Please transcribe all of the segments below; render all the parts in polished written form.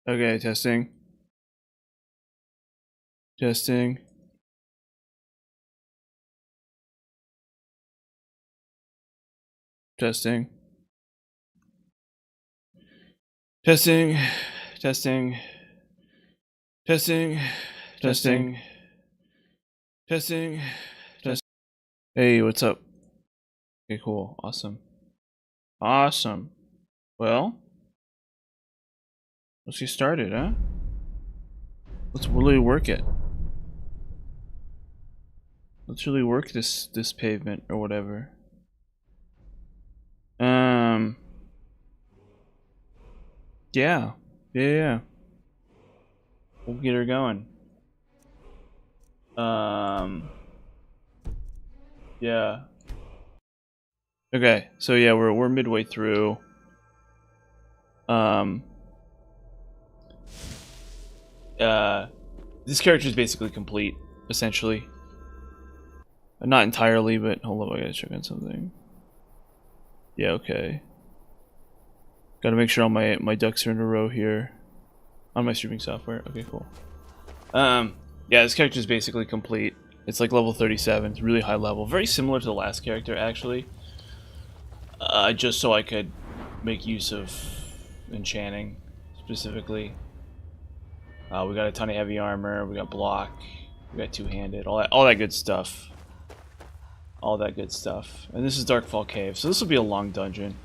Okay, testing. Testing. Testing. Testing. Testing. Testing. Testing. Testing. Testing. Hey, what's up? Okay, cool. Awesome. Awesome. Well, let's get started, huh? Let's really work it. Let's really work this pavement or whatever. Yeah. Yeah. We'll get her going. Yeah. Okay, so yeah, we're midway through. This character is basically complete, essentially. Not entirely, but hold up, I gotta check on something. Yeah, okay. Gotta make sure all my ducks are in a row here on my streaming software. Okay, cool. Yeah, this character is basically complete. It's like level 37. It's really high level, very similar to the last character actually. Just so I could make use of enchanting specifically. We got a ton of heavy armor. We got block. We got two-handed. All that good stuff. All that good stuff. And this is Darkfall Cave, so this will be a long dungeon.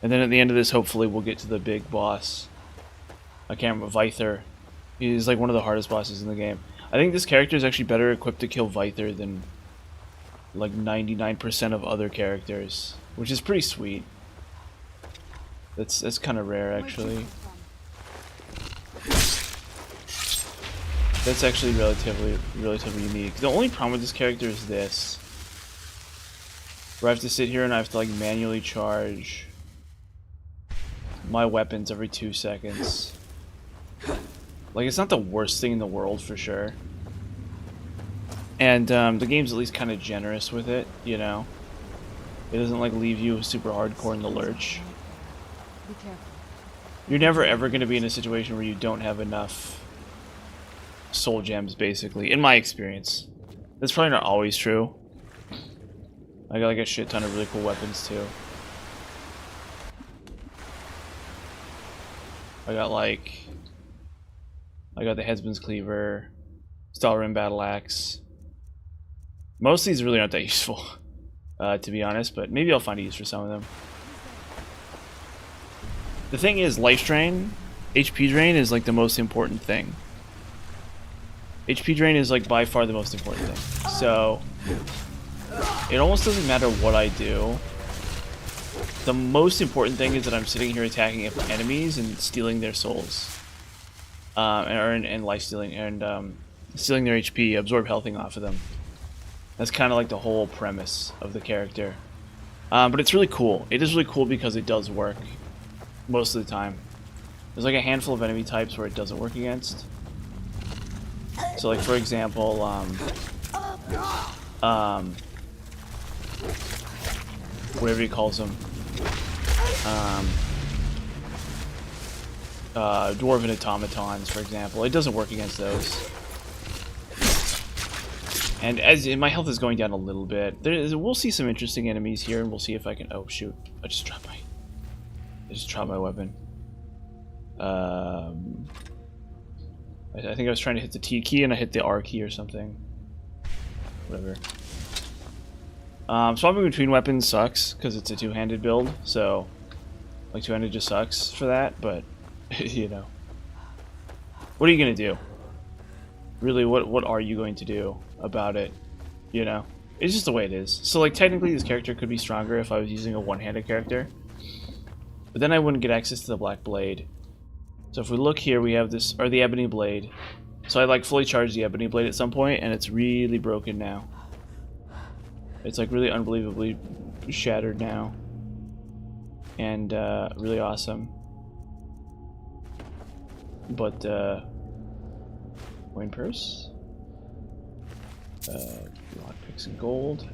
And then at the end of this, hopefully, we'll get to the big boss. I can't remember, Vyther. He's like one of the hardest bosses in the game. I think this character is actually better equipped to kill Vyther than like 99% of other characters, which is pretty sweet. That's kind of rare, actually. That's actually relatively unique. The only problem with this character is this. Where I have to sit here and I have to like manually charge my weapons every 2 seconds. Like, it's not the worst thing in the world for sure. And the game's at least kind of generous with it, you know? It doesn't like leave you super hardcore in the lurch. Be careful. You're never ever going to be in a situation where you don't have enough soul gems, basically, in my experience. That's probably not always true. I got like a shit ton of really cool weapons too. I got the Headsman's Cleaver, Stalrim Battle Axe. Most of these really aren't that useful, to be honest, but maybe I'll find a use for some of them. The thing is, life drain, HP drain is like the most important thing. HP drain is like by far the most important thing. So it almost doesn't matter what I do. The most important thing is that I'm sitting here attacking enemies and stealing their souls, and life stealing, and stealing their HP, absorb healthing off of them. That's kind of like the whole premise of the character. But it's really cool. It is really cool because it does work most of the time. There's like a handful of enemy types where it doesn't work against. So like for example, whatever he calls them, dwarven automatons, for example, it doesn't work against those. And my health is going down a little bit, we'll see some interesting enemies here, and we'll see if I can. Oh shoot! I just dropped my weapon. I think I was trying to hit the T key and I hit the R key or something. Whatever. Swapping between weapons sucks because it's a two-handed build, so like two-handed just sucks for that, but you know. What are you gonna do? Really, what are you going to do about it? You know? It's just the way it is. So like technically this character could be stronger if I was using a one-handed character. But then I wouldn't get access to the Black Blade. So if we look here, we have this, or the Ebony Blade. So I like fully charged the Ebony Blade at some point, and it's really broken now. It's like really unbelievably shattered now. And really awesome. But coin purse. Lockpicks and gold.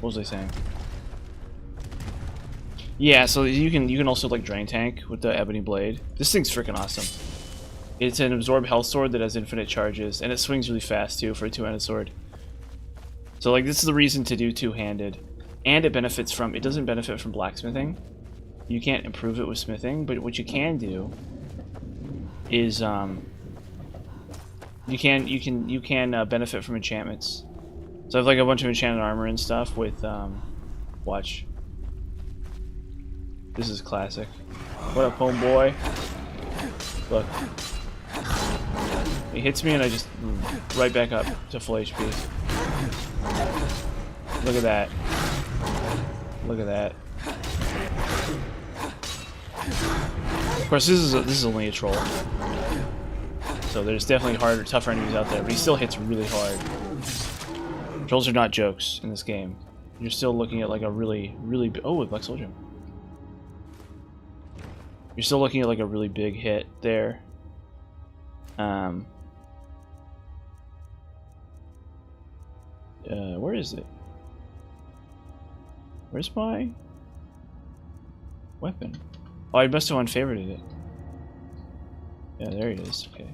What was I saying? Yeah, so you can also like drain tank with the ebony blade. This thing's freaking awesome. It's an absorb health sword that has infinite charges, and it swings really fast too for a two-handed sword. So like this is the reason to do two-handed, and it benefits from. It doesn't benefit from blacksmithing. You can't improve it with smithing, but what you can do is you can benefit from enchantments. So I have like a bunch of enchanted armor and stuff with watch. This is classic. What up, homeboy? Look. He hits me and I just right back up to full HP. Look at that. Look at that. Of course, this is only a troll. So there's definitely harder, tougher enemies out there, but he still hits really hard. Trolls are not jokes in this game. You're still looking at like a really oh, Black Soldier. You're still looking at like a really big hit there. Where is it? Where's my weapon? Oh, I must have unfavorited it. Yeah, there it is. Okay.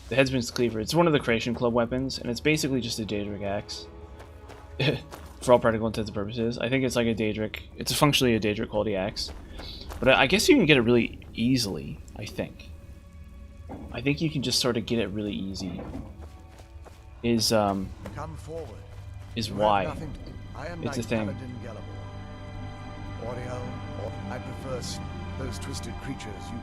The Headsman's Cleaver. It's one of the Creation Club weapons, and it's basically just a Daedric axe. For all practical intents and purposes. I think it's like a Daedric. It's functionally a Daedric quality axe. But I guess you can get it really easily, I think. I think you can just sort of get it really easy. Come forward. Is why. It's a thing. I prefer those twisted creatures you...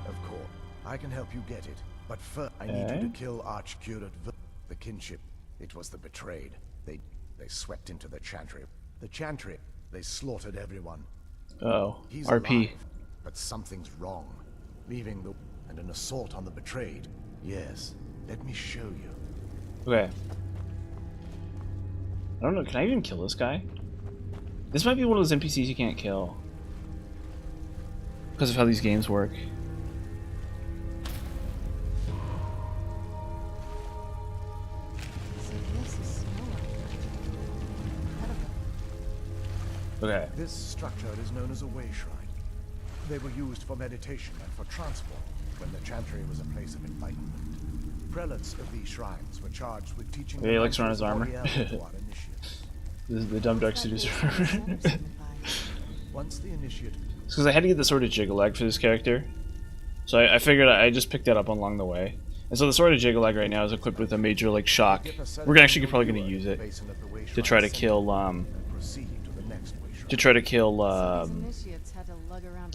Of course, I can help you get it. But first, I need you to kill Archcurate the kinship. It was the betrayed. They swept into the Chantry. The Chantry, they slaughtered everyone. Uh-oh. He's RP. alive, but something's wrong. Leaving the... and an assault on the betrayed. Yes, let me show you. Okay. I don't know, can I even kill this guy? This might be one of those NPCs you can't kill. Because of how these games work. Okay. This structure is known as a way shrine. They were used for meditation and for transport when the Chantry was a place of enlightenment. Prelates of these shrines were charged with teaching... Yeah, he likes around his armor. This is the dumb dark seducer. Once the initiate... It's because I had to get the Sword of Jiggalag for this character. So I figured I just picked that up along the way. And so the Sword of Jiggalag right now is equipped with a major like shock. We're actually probably going to use it to try to kill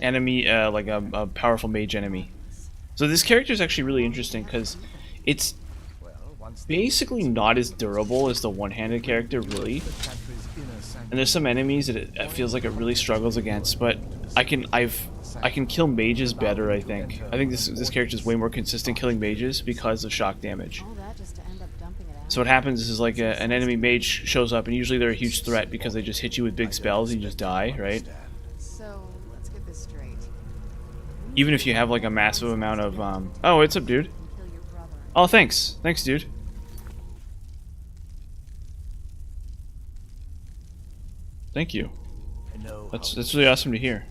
enemy like a powerful mage enemy. So this character is actually really interesting because it's basically not as durable as the one-handed character, really. And there's some enemies that it feels like it really struggles against, but I can kill mages better. I think this character is way more consistent killing mages because of shock damage. So what happens is like an enemy mage shows up, and usually they're a huge threat because they just hit you with big spells and you just die, right? So let's get this straight. Even if you have like a massive amount of oh, what's up, dude? Oh, thanks, dude. Thank you. That's really awesome to hear.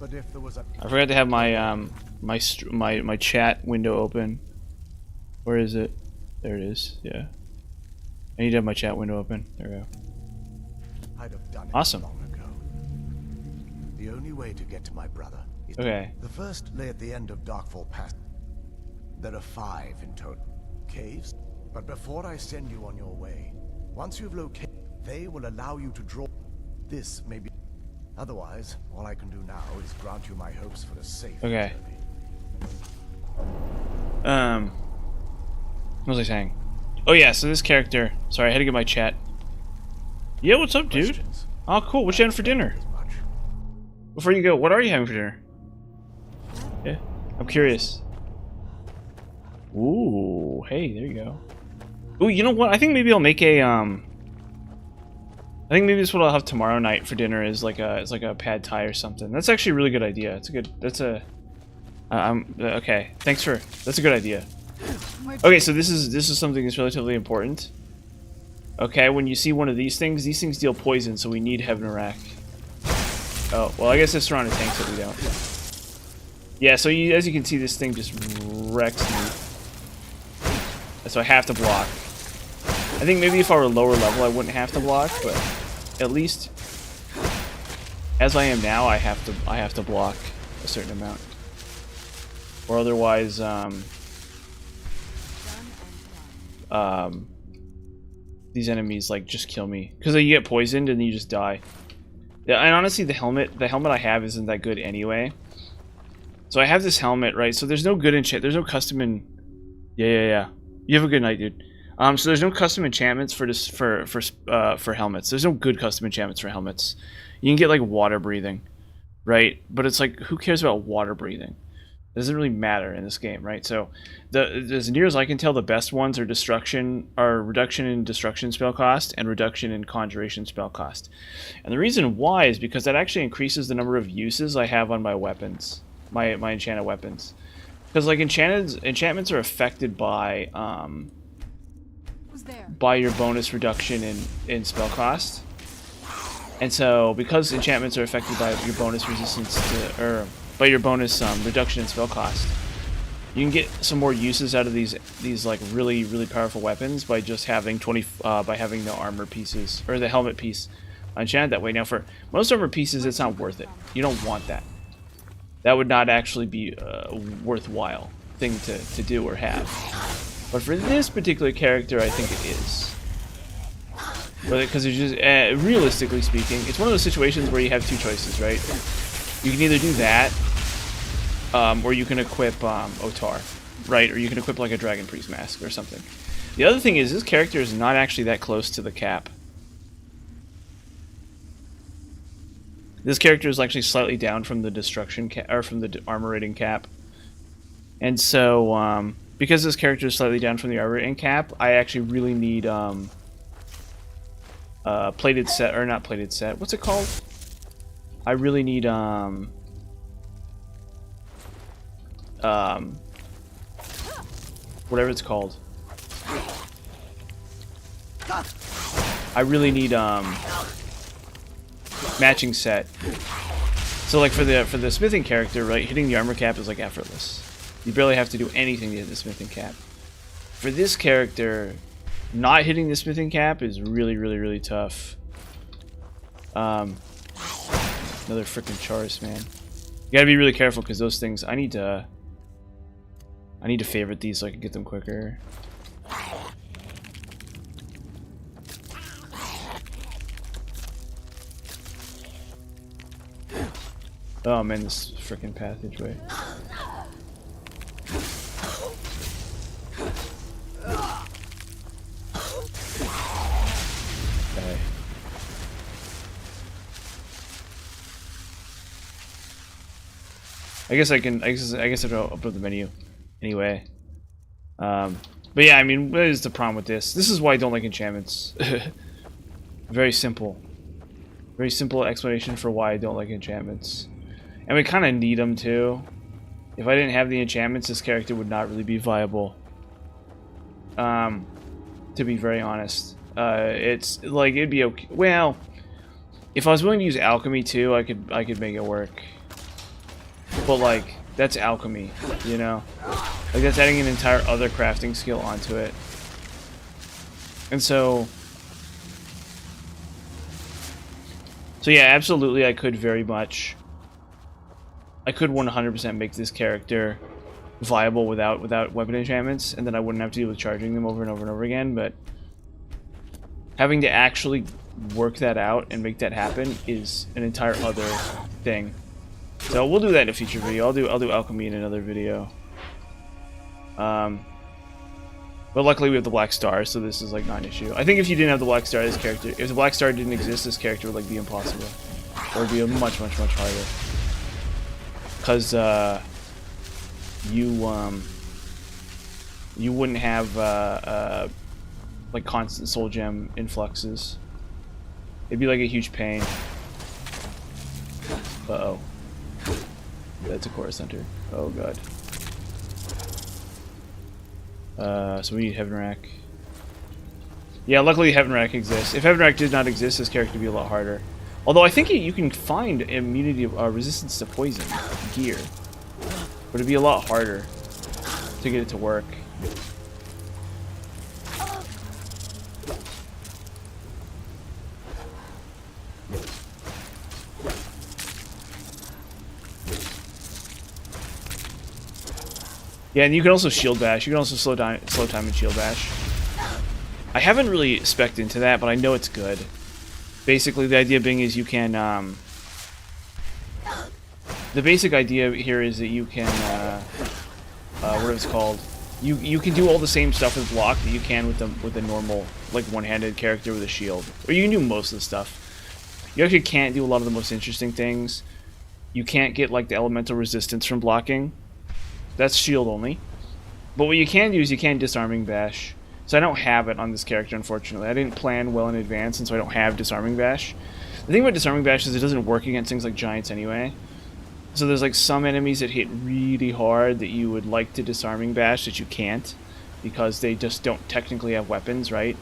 I forgot to have my my chat window open. Where is it? There it is. Yeah. I need to have my chat window open. There we go. I'd have done it awesome. Long ago. The only way to get to my brother is the first lay at the end of Darkfall Pass. There are 5 in total caves, but before I send you on your way, once you've located, they will allow you to draw. This may be. Otherwise, all I can do now is grant you my hopes for a safe journey. What was I saying? Oh yeah, so this character... Sorry, I had to get my chat. Yeah, what's up, dude? Oh, cool. What you having for dinner? Before you go, what are you having for dinner? Yeah, I'm curious. Ooh, hey, there you go. Ooh, you know what? I think maybe I'll make a, I think maybe this is what I'll have tomorrow night for dinner is like a pad thai or something. That's actually a really good idea. It's a good... That's a... okay, thanks for... That's a good idea. Okay, so this is something that's relatively important. Okay, when you see one of these things deal poison, so we need Heaven Rack. Oh, well, I guess it's surrounded tanks that we don't. Yeah, so as you can see, this thing just wrecks me. So I have to block. I think maybe if I were lower level, I wouldn't have to block, but at least as I am now, I have to block a certain amount, or otherwise, these enemies like just kill me because you get poisoned and you just die. Yeah, and honestly, the helmet I have isn't that good anyway. So I have this helmet, right? So there's no good enchant. There's no custom in. Yeah. You have a good night, dude. So there's no custom enchantments for this for helmets. There's no good custom enchantments for helmets. You can get like water breathing, right? But it's like, who cares about water breathing? It doesn't really matter in this game, right? So as near as I can tell, the best ones are reduction in destruction spell cost and reduction in conjuration spell cost. And the reason why is because that actually increases the number of uses I have on my weapons, my enchanted weapons. Because like enchantments are affected by your bonus reduction in spell cost. And so because enchantments are affected by your bonus resistance to, or by your bonus reduction in spell cost, you can get some more uses out of these like really powerful weapons by just having by having the armor pieces or the helmet piece enchanted that way. Now for most armor pieces, it's not worth it. You don't want that. That would not actually be a worthwhile thing to do or have. But for this particular character, I think it is. Because it's just, realistically speaking, it's one of those situations where you have two choices, right? You can either do that, or you can equip Otar, right? Or you can equip like a Dragon Priest mask or something. The other thing is, this character is not actually that close to the cap. This character is actually slightly down from the destruction cap, or from the armor rating cap. And so, because this character is slightly down from the armor rating cap, I actually really need plated set, or not plated set. What's it called? I really need whatever it's called. I really need matching set. So like for the smithing character, right, hitting the armor cap is like effortless. You barely have to do anything to hit the smithing cap. For this character, not hitting the smithing cap is really tough. Another freaking Charis, man. You gotta be really careful because those things. I need to favorite these so I can get them quicker. Oh man, this freaking passageway. Okay. I guess I'll upload the menu anyway. But yeah, I mean, what is the problem with this? This is why I don't like enchantments. Very simple. Very simple explanation for why I don't like enchantments. And we kind of need them too. If I didn't have the enchantments, this character would not really be viable. To be very honest. It's like, it'd be okay. Well, if I was willing to use alchemy too, I could make it work. But like, that's alchemy, you know? Like, that's adding an entire other crafting skill onto it. And so yeah, absolutely, I could 100% make this character viable without weapon enchantments, and then I wouldn't have to deal with charging them over and over and over again, but having to actually work that out and make that happen is an entire other thing. So we'll do that in a future video. I'll do alchemy in another video. But luckily we have the Black Star, so this is like not an issue. I think if you didn't have the Black Star, if the Black Star didn't exist, this character would like be impossible, or be much harder. Because you wouldn't have like constant soul gem influxes. It'd be like a huge pain. Uh-oh. That's a chorus center. Oh god. So we need Heaven Rack. Yeah, luckily Heaven Rack exists. If Heaven Rack did not exist, this character would be a lot harder. Although I think you can find immunity resistance to poison gear, but it'd be a lot harder to get it to work. Yeah, and you can also shield bash. You can also slow time and shield bash. I haven't really spec'd into that, but I know it's good. Basically, the idea being is you can, the basic idea here is that you can, what it's called, you can do all the same stuff with block that you can with a normal, like, one-handed character with a shield. Or you can do most of the stuff. You actually can't do a lot of the most interesting things. You can't get, like, the elemental resistance from blocking. That's shield only. But what you can do is you can disarming bash. So I don't have it on this character, unfortunately. I didn't plan well in advance, and so I don't have disarming bash. The thing about disarming bash is it doesn't work against things like giants anyway. So there's like some enemies that hit really hard that you would like to disarming bash that you can't, because they just don't technically have weapons, right?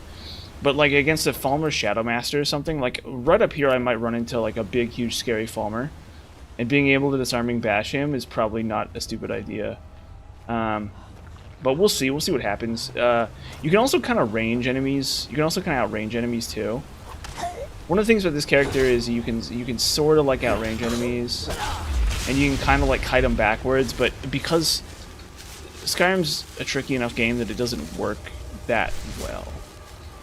But like against a Falmer Shadowmaster or something, like right up here I might run into like a big, huge, scary Falmer. And being able to disarming bash him is probably not a stupid idea. But we'll see. We'll see what happens. You can also kind of range enemies. You can also kind of outrange enemies too. One of the things with this character is you can sort of like outrange enemies, and you can kind of like kite them backwards. But because Skyrim's a tricky enough game that it doesn't work that well.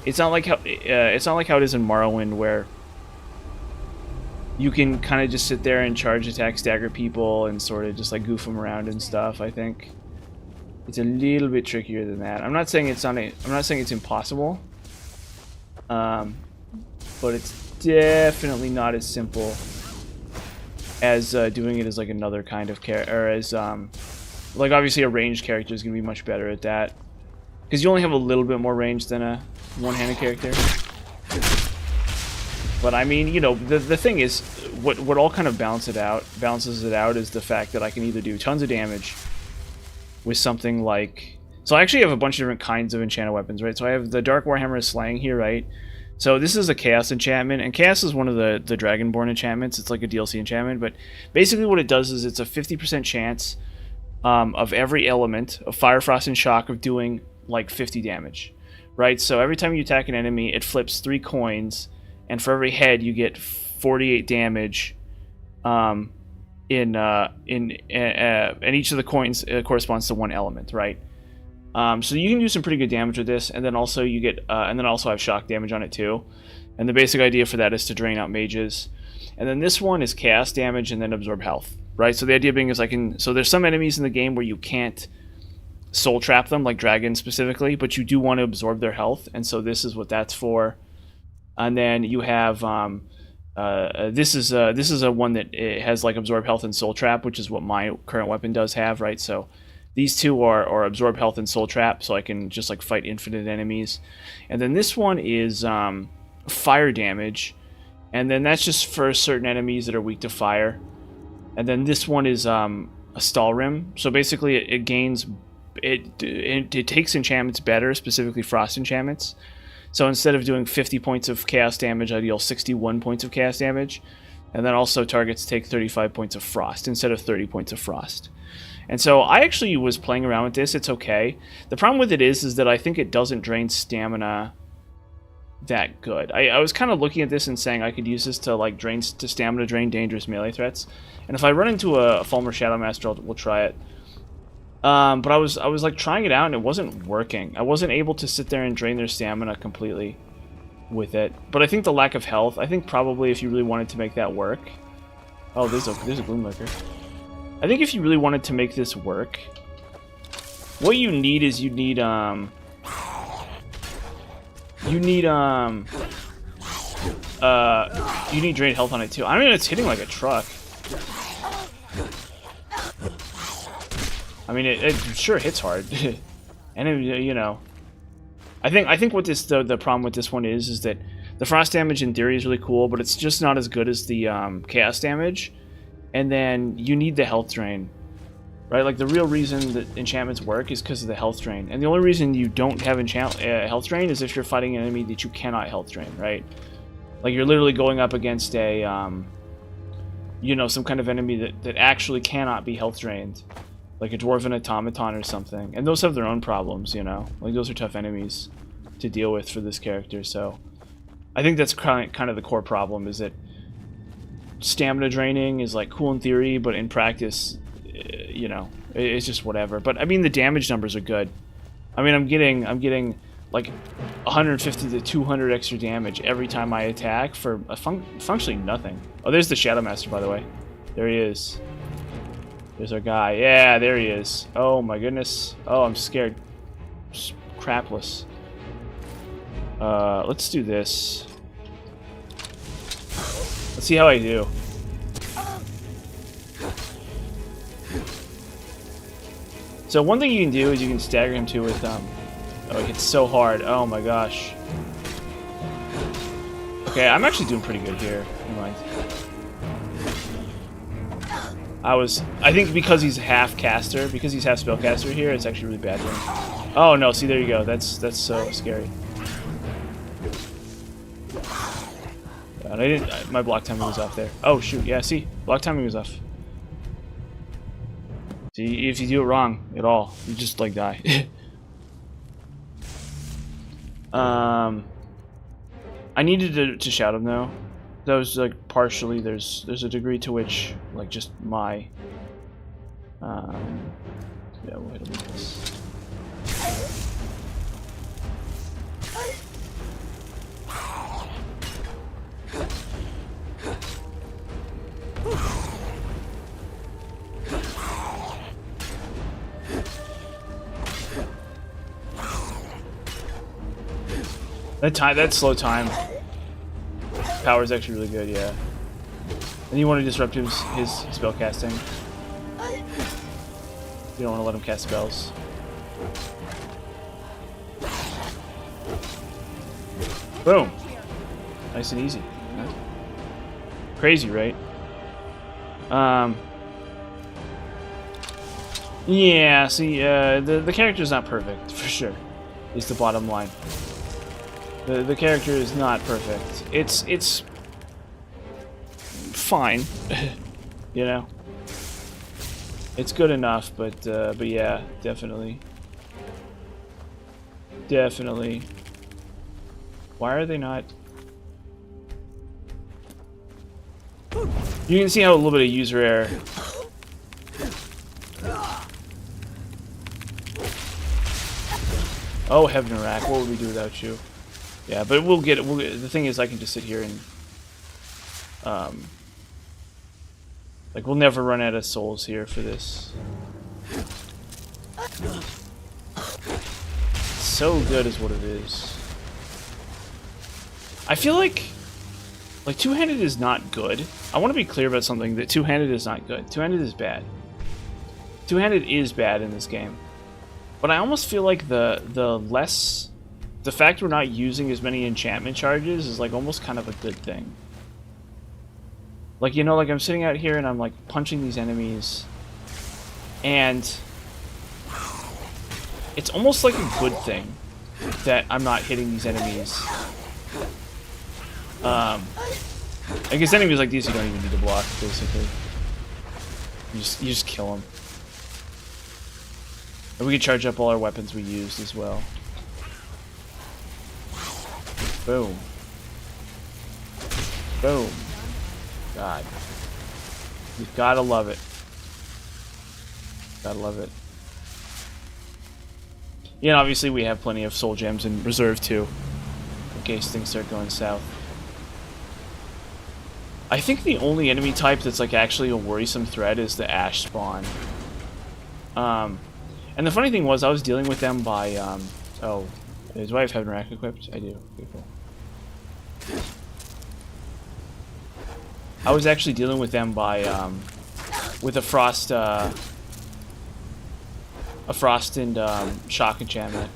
It's not like how it is in Morrowind, where you can kind of just sit there and charge attack, stagger people, and sort of just like goof them around and stuff. I think it's a little bit trickier than that. I'm not saying it's impossible, but it's definitely not as simple as doing it as like another kind of character, or as like obviously a ranged character is gonna be much better at that, because you only have a little bit more range than a one-handed character. But I mean, you know, the thing is, what all kind of balances it out is the fact that I can either do tons of damage with something like... So I actually have a bunch of different kinds of enchanted weapons, right? So I have the Dark Warhammer of Slaying here, right? So this is a Chaos enchantment, and Chaos is one of the Dragonborn enchantments. It's like a DLC enchantment, but basically what it does is it's a 50% chance of every element of Fire, Frost, and Shock of doing like 50 damage, right? So every time you attack an enemy, it flips 3 coins, and for every head you get 48 damage, and each of the coins corresponds to 1 element, right? So you can do some pretty good damage with this, and then also you get, and then also have shock damage on it too. And the basic idea for that is to drain out mages. And then this one is chaos damage and then absorb health, right? So the idea being is so there's some enemies in the game where you can't soul trap them, like dragons specifically, but you do want to absorb their health, and so this is what that's for. And then you have this is a one that it has like absorb health and soul trap, which is what my current weapon does have, right? So these two are absorb health and soul trap, so I can just like fight infinite enemies. And then this one is fire damage, and then that's just for certain enemies that are weak to fire. And then this one is a stall rim, so basically it gains it takes enchantments better, specifically frost enchantments. So instead of doing 50 points of chaos damage, I deal 61 points of chaos damage. And then also targets take 35 points of frost instead of 30 points of frost. And so I actually was playing around with this. It's okay. The problem with it is that I think it doesn't drain stamina that good. I was kind of looking at this and saying I could use this to like stamina drain dangerous melee threats. And if I run into a Falmer Shadowmaster, we'll try it. But I was like trying it out and it wasn't working. I wasn't able to sit there and drain their stamina completely with it. But I think the lack of health, I think probably if you really wanted to make that work... Oh, there's a Gloomlurker. I think if you really wanted to make this work, what you need is you need drained health on it too. I mean, it's hitting like a truck. I mean, it sure hits hard, and it, you know, I think what the problem with this one is that the frost damage in theory is really cool, but it's just not as good as the chaos damage, and then you need the health drain. right? Like, the real reason that enchantments work is because of the health drain. And the only reason you don't have health drain is if you're fighting an enemy that you cannot health drain, right? Like, you're literally going up against a, you know, some kind of enemy that actually cannot be health drained. Like a dwarven automaton or something. And those have their own problems, you know? Like, those are tough enemies to deal with for this character, so... I think that's kind of the core problem, is that stamina draining is, like, cool in theory, but in practice, you know, it's just whatever. But, I mean, the damage numbers are good. I mean, I'm getting like, 150 to 200 extra damage every time I attack for functionally nothing. Oh, there's the Shadow Master, by the way. There he is. There's our guy. Yeah, there he is. Oh my goodness. Oh, I'm scared. Just crapless. Let's do this. Let's see how I do. So one thing you can do is you can stagger him too with oh, it hits so hard. Oh my gosh. Okay, I'm actually doing pretty good here. Never mind. I think because he's half caster, because he's half spellcaster here, it's actually really bad for him. Oh no, see, there you go. That's so scary. And I didn't, my block timing was off there. Oh shoot, yeah, see, block timing was off. See, if you do it wrong at all, you just like die. I needed to shout him though. That was like partially, there's a degree to which like just my yeah, we'll hit him with this. That slow time power is actually really good, yeah. And you want to disrupt his spell casting. You don't want to let him cast spells. Boom! Nice and easy. Huh? Crazy, right? Yeah, see, the character's not perfect, for sure, is the bottom line. The character is not perfect. It's fine, you know. It's good enough, but yeah, definitely. Why are they not? You can see how a little bit of user error. Oh, heaven and rack, what would we do without you? Yeah, but we'll get it. The thing is, I can just sit here and, like, we'll never run out of souls here for this. So good is what it is. I feel like two-handed is not good. I want to be clear about something, that two-handed is not good. Two-handed is bad. Two-handed is bad in this game. But I almost feel like the fact we're not using as many enchantment charges is like almost kind of a good thing. Like, you know, like I'm sitting out here and I'm like punching these enemies, and it's almost like a good thing that I'm not hitting these enemies. I guess enemies like these you don't even need to block, basically. You just kill them. And we can charge up all our weapons we used as well. Boom. Boom. God. You've gotta love it. Gotta love it. Yeah, and obviously we have plenty of soul gems in reserve too, in case things start going south. I think the only enemy type that's like actually a worrisome threat is the ash spawn. And the funny thing was, I was dealing with them by, oh, do I have Heaven Rack equipped? I do. Okay, cool. I was actually dealing with them by, with a frost and shock enchantment.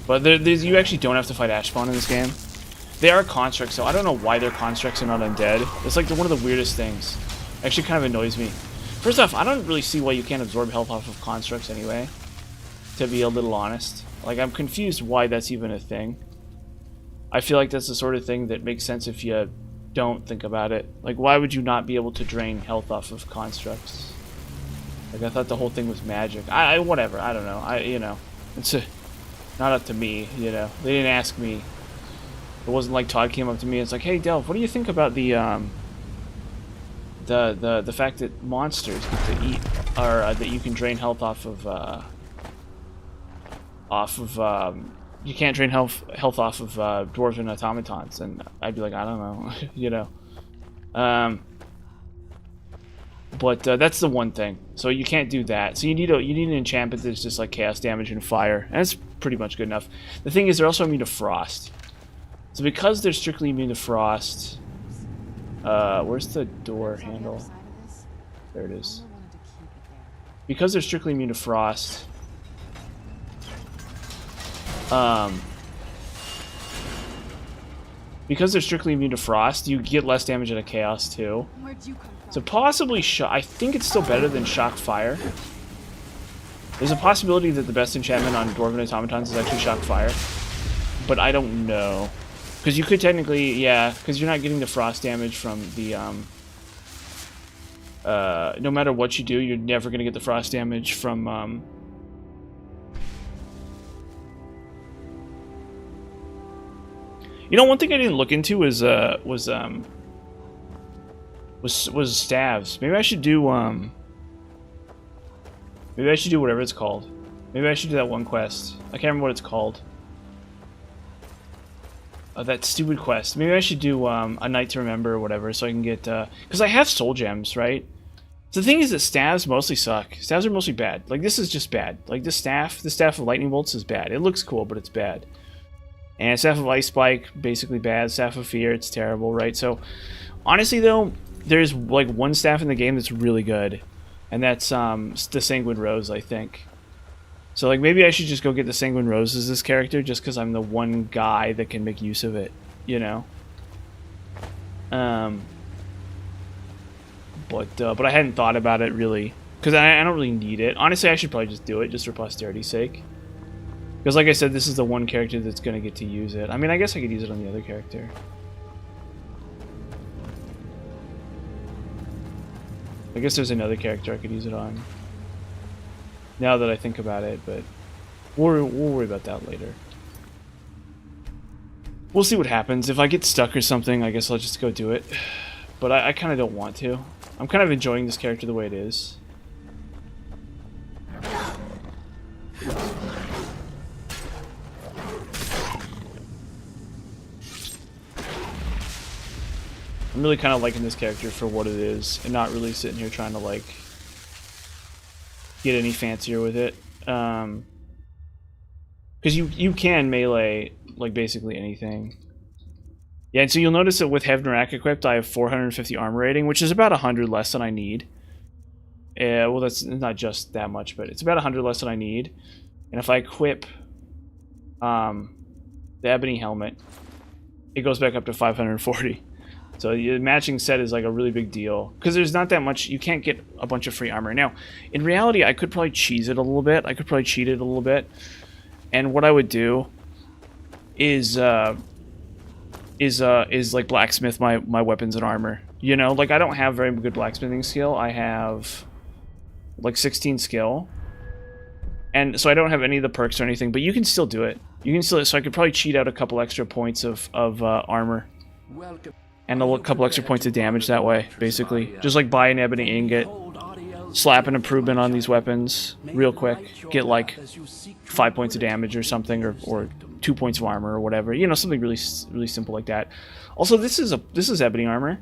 But you actually don't have to fight ash spawn in this game. They are constructs, so I don't know why their constructs are not undead. It's like one of the weirdest things. Actually kind of annoys me. First off, I don't really see why you can't absorb health off of constructs anyway, to be a little honest. Like, I'm confused why that's even a thing. I feel like that's the sort of thing that makes sense if you don't think about it. Like, why would you not be able to drain health off of constructs? Like, I thought the whole thing was magic. Whatever, I don't know. You know, it's not up to me, you know. They didn't ask me. It wasn't like Todd came up to me and it's like, hey, Delph, what do you think about the fact that monsters get to eat, or that you can drain health off of, you can't drain health off of dwarves and automatons, and I'd be like, I don't know, you know. But that's the one thing. So you can't do that. So you need an enchantment that's just like chaos damage and fire, and that's pretty much good enough. The thing is, they're also immune to frost. So because they're strictly immune to frost, where's the door handle? There it is. Because they're strictly immune to frost, you get less damage out of chaos too. So possibly I think it's still better than shock fire. There's a possibility that the best enchantment on dwarven automatons is actually shock fire, but I don't know. Because you could technically, yeah, because you're not getting the frost damage from the, no matter what you do, you're never going to get the frost damage from, you know, one thing I didn't look into was staves. Maybe I should do, whatever it's called. Maybe I should do that one quest. I can't remember what it's called. That stupid quest. Maybe I should do a night to remember or whatever, so I can get, because I have soul gems, right? So the thing is that staves mostly suck. Staves are mostly bad. Like, this is just bad. Like, the staff of lightning bolts is bad. It looks cool, but it's bad. And staff of ice spike, basically bad. Staff of fear, it's terrible, right? So honestly though, there's like one staff in the game that's really good, and that's the Sanguine Rose, I think. So, like, maybe I should just go get the Sanguine Rose as this character, just because I'm the one guy that can make use of it, you know? But I hadn't thought about it, really. Because I don't really need it. Honestly, I should probably just do it, just for posterity's sake. Because, like I said, this is the one character that's going to get to use it. I mean, I guess I could use it on the other character. I guess there's another character I could use it on. Now that I think about it, but we'll worry about that later. We'll see what happens. If I get stuck or something, I guess I'll just go do it. But I kind of don't want to. I'm kind of enjoying this character the way it is. I'm really kind of liking this character for what it is, and not really sitting here trying to, like, get any fancier with it. Because you can melee, like, basically anything. Yeah, and so you'll notice that with Hevnarak equipped, I have 450 armor rating, which is about 100 less than I need. Well, that's not just that much, but it's about 100 less than I need. And if I equip the Ebony Helmet, it goes back up to 540. So the matching set is like a really big deal. Because there's not that much, you can't get a bunch of free armor. Now, in reality, I could probably cheese it a little bit. I could probably cheat it a little bit. And what I would do is like blacksmith my weapons and armor. You know, like I don't have very good blacksmithing skill. I have like 16 skill. And so I don't have any of the perks or anything, but you can still do it. You can still, so I could probably cheat out a couple extra points of armor. And a couple extra points of damage that way, basically. Just like buy an ebony ingot, slap an improvement on these weapons real quick, get like 5 points of damage or something, or 2 points of armor or whatever. You know, something really simple like that. Also, this is ebony armor,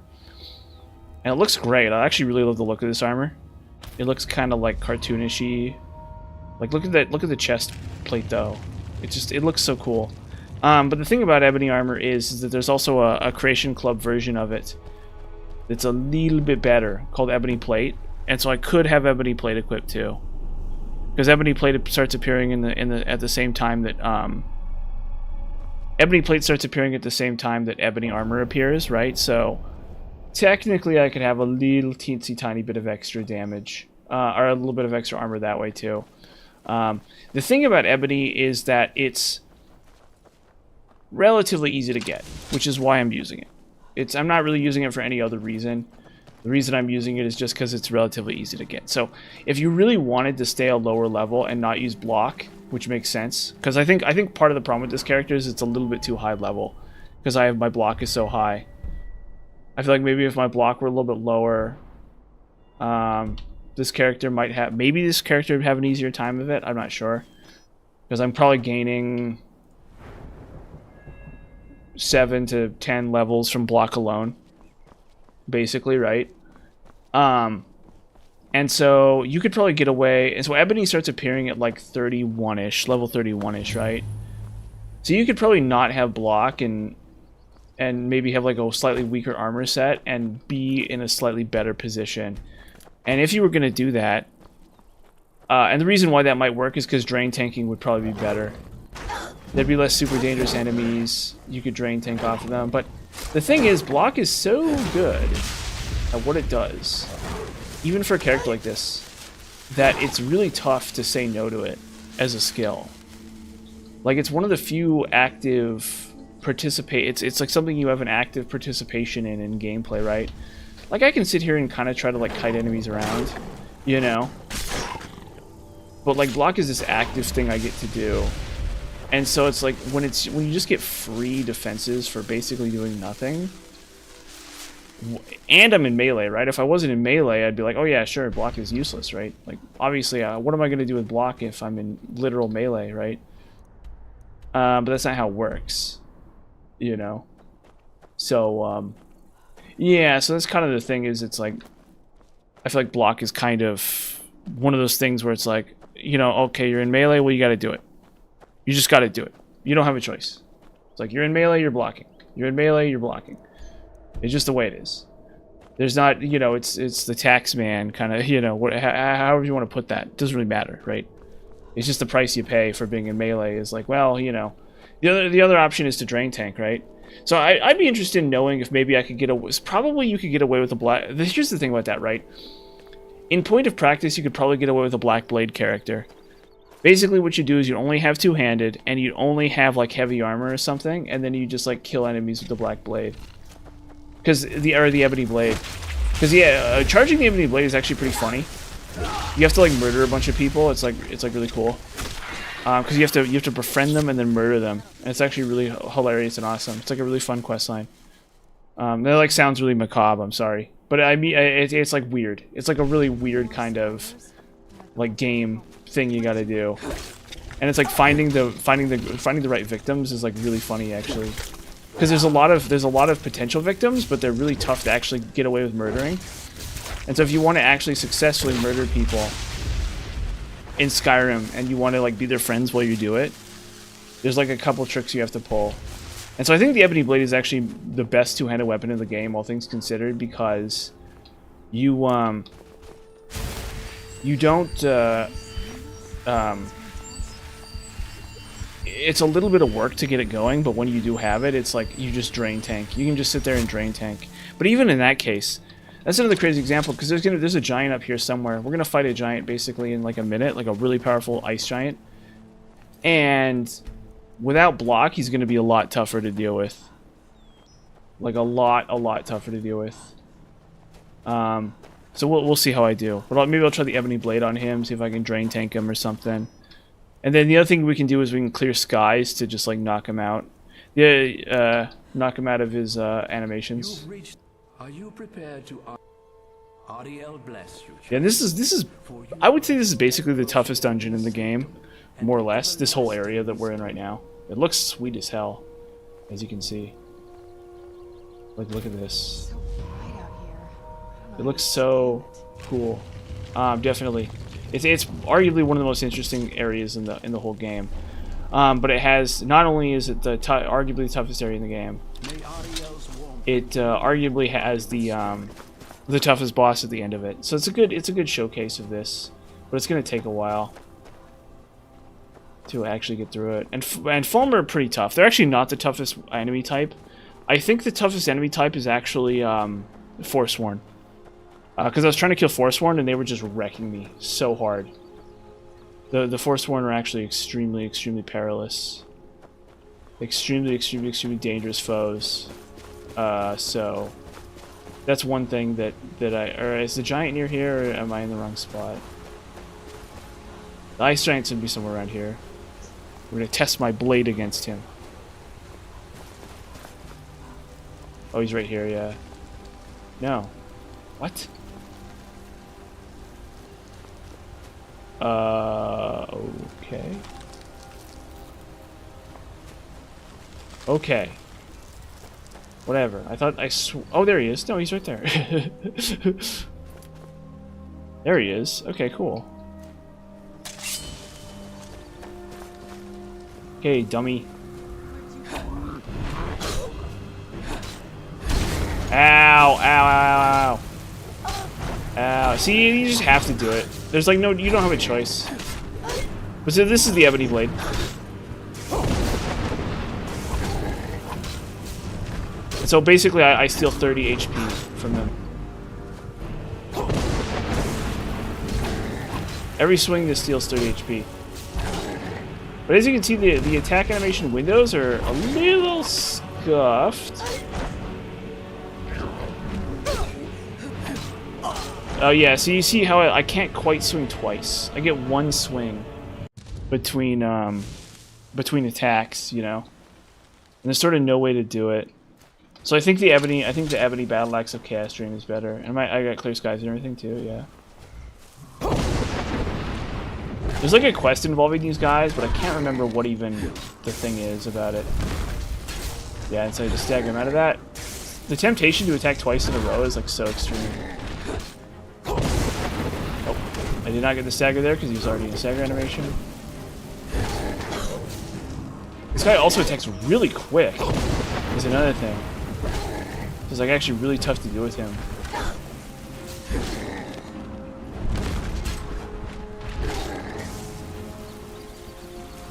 and it looks great. I actually really love the look of this armor. It looks kind of like cartoonishy. Like look at the chest plate though. It looks so cool. But the thing about ebony armor is that there's also a Creation Club version of it that's a little bit better, called Ebony Plate, and so I could have Ebony Plate equipped too, because Ebony Plate starts appearing at the same time that Ebony Plate starts appearing at the same time that Ebony Armor appears, right? So technically I could have a little teensy tiny bit of extra damage, or a little bit of extra armor that way too. The thing about Ebony is that it's relatively easy to get, which is why I'm using it. I'm not really using it for any other reason. The reason I'm using it is just because it's relatively easy to get. So if you really wanted to stay a lower level and not use block, which makes sense, because I think part of the problem with this character is it's a little bit too high level, because my block is so high. I feel like maybe if my block were a little bit lower, this character might have, maybe this character would have an easier time of it. I'm not sure, because I'm probably gaining 7 to 10 levels from block alone, basically, right? And so you could probably get away, and so Ebony starts appearing at like 31-ish, level 31-ish, right? So you could probably not have block and maybe have like a slightly weaker armor set and be in a slightly better position. And if you were going to do that, and the reason why that might work is because drain tanking would probably be better. There'd be less super dangerous enemies. You could drain tank off of them. But the thing is, block is so good at what it does, even for a character like this, that it's really tough to say no to it as a skill. Like, it's one of the few active it's like something you have an active participation in gameplay, right? Like, I can sit here and kind of try to like kite enemies around, you know? But like, block is this active thing I get to do. And so it's like when you just get free defenses for basically doing nothing. And I'm in melee, right? If I wasn't in melee, I'd be like, oh yeah, sure, block is useless, right? Like, obviously, what am I going to do with block if I'm in literal melee, right? But that's not how it works, you know? So, yeah, so that's kind of the thing is it's like, I feel like block is kind of one of those things where it's like, you know, okay, you're in melee, well, you got to do it. You just got to do it. You don't have a choice. It's like, you're in melee, you're blocking. You're in melee, you're blocking. It's just the way it is. There's not, you know, it's the tax man kind of, you know, however you want to put that. It doesn't really matter, right? It's just the price you pay for being in melee is like, well, you know, the other option is to drain tank, right? So I'd be interested in knowing if maybe I could get away. Probably you could get away with a black. Here's the thing about that, right? In point of practice, you could probably get away with a black blade character. Basically, what you do is you only have two-handed, and you only have like heavy armor or something, and then you just like kill enemies with the black blade. Because the Ebony Blade. Because yeah, charging the Ebony Blade is actually pretty funny. You have to like murder a bunch of people. It's like really cool. Because you have to befriend them and then murder them. And it's actually really hilarious and awesome. It's like a really fun quest line. That like sounds really macabre. I'm sorry, but I mean it's like weird. It's like a really weird kind of like game thing you got to do. And it's like finding the right victims is like really funny actually. Because there's a lot of potential victims, but they're really tough to actually get away with murdering. And so if you want to actually successfully murder people in Skyrim and you want to like be their friends while you do it, there's like a couple tricks you have to pull. And so I think the Ebony Blade is actually the best two-handed weapon in the game, all things considered, because you don't it's a little bit of work to get it going, but when you do have it, it's like you just drain tank. You can just sit there and drain tank. But even in that case, that's another crazy example, because there's a giant up here somewhere. We're gonna fight a giant basically in like a minute, like a really powerful ice giant. And without block, he's gonna be a lot tougher to deal with. Like a lot tougher to deal with. So we'll see how I do. But maybe I'll try the Ebony Blade on him, see if I can drain tank him or something. And then the other thing we can do is we can clear skies to just like knock him out. Yeah, knock him out of his animations. Are you prepared to RDL bless you? Yeah, this is I would say this is basically the toughest dungeon in the game, more or less. This whole area that we're in right now. It looks sweet as hell, as you can see. Like, look at this. It looks so cool. Definitely. It's arguably one of the most interesting areas in the whole game. But it has, not only is it arguably the toughest area in the game, it arguably has the toughest boss at the end of it. So it's a good showcase of this, but it's gonna take a while to actually get through it. And Fulmer are pretty tough. They're actually not the toughest enemy type. I think the toughest enemy type is actually Forsworn. Because I was trying to kill Forsworn and they were just wrecking me so hard. The Forsworn are actually extremely, extremely perilous. Extremely, extremely, extremely dangerous foes. So that's one thing that or is the giant near here, or am I in the wrong spot? The ice giant's gonna be somewhere around here. We're gonna test my blade against him. Oh, he's right here, yeah. No. What? Okay. Okay. Whatever. I thought oh, there he is. No, he's right there. There he is. Okay, cool. Okay, dummy. Ow, ow, ow, ow. Ow. See, you just have to do it. There's like no, you don't have a choice. But so this is the ebony blade. And so basically I steal 30 HP from them. Every swing this steals 30 HP. But as you can see, the attack animation windows are a little scuffed. Oh yeah, so you see how I can't quite swing twice. I get one swing between attacks, you know. And there's sort of no way to do it. So I think the ebony battle axe of Chaos Dream is better. And I got clear skies and everything too, yeah. There's like a quest involving these guys, but I can't remember what even the thing is about it. Yeah, and so I just stagger him out of that. The temptation to attack twice in a row is like so extreme. Oh, I did not get the stagger there because he was already in stagger animation. This guy also attacks really quick, is another thing. It's like actually really tough to deal with him.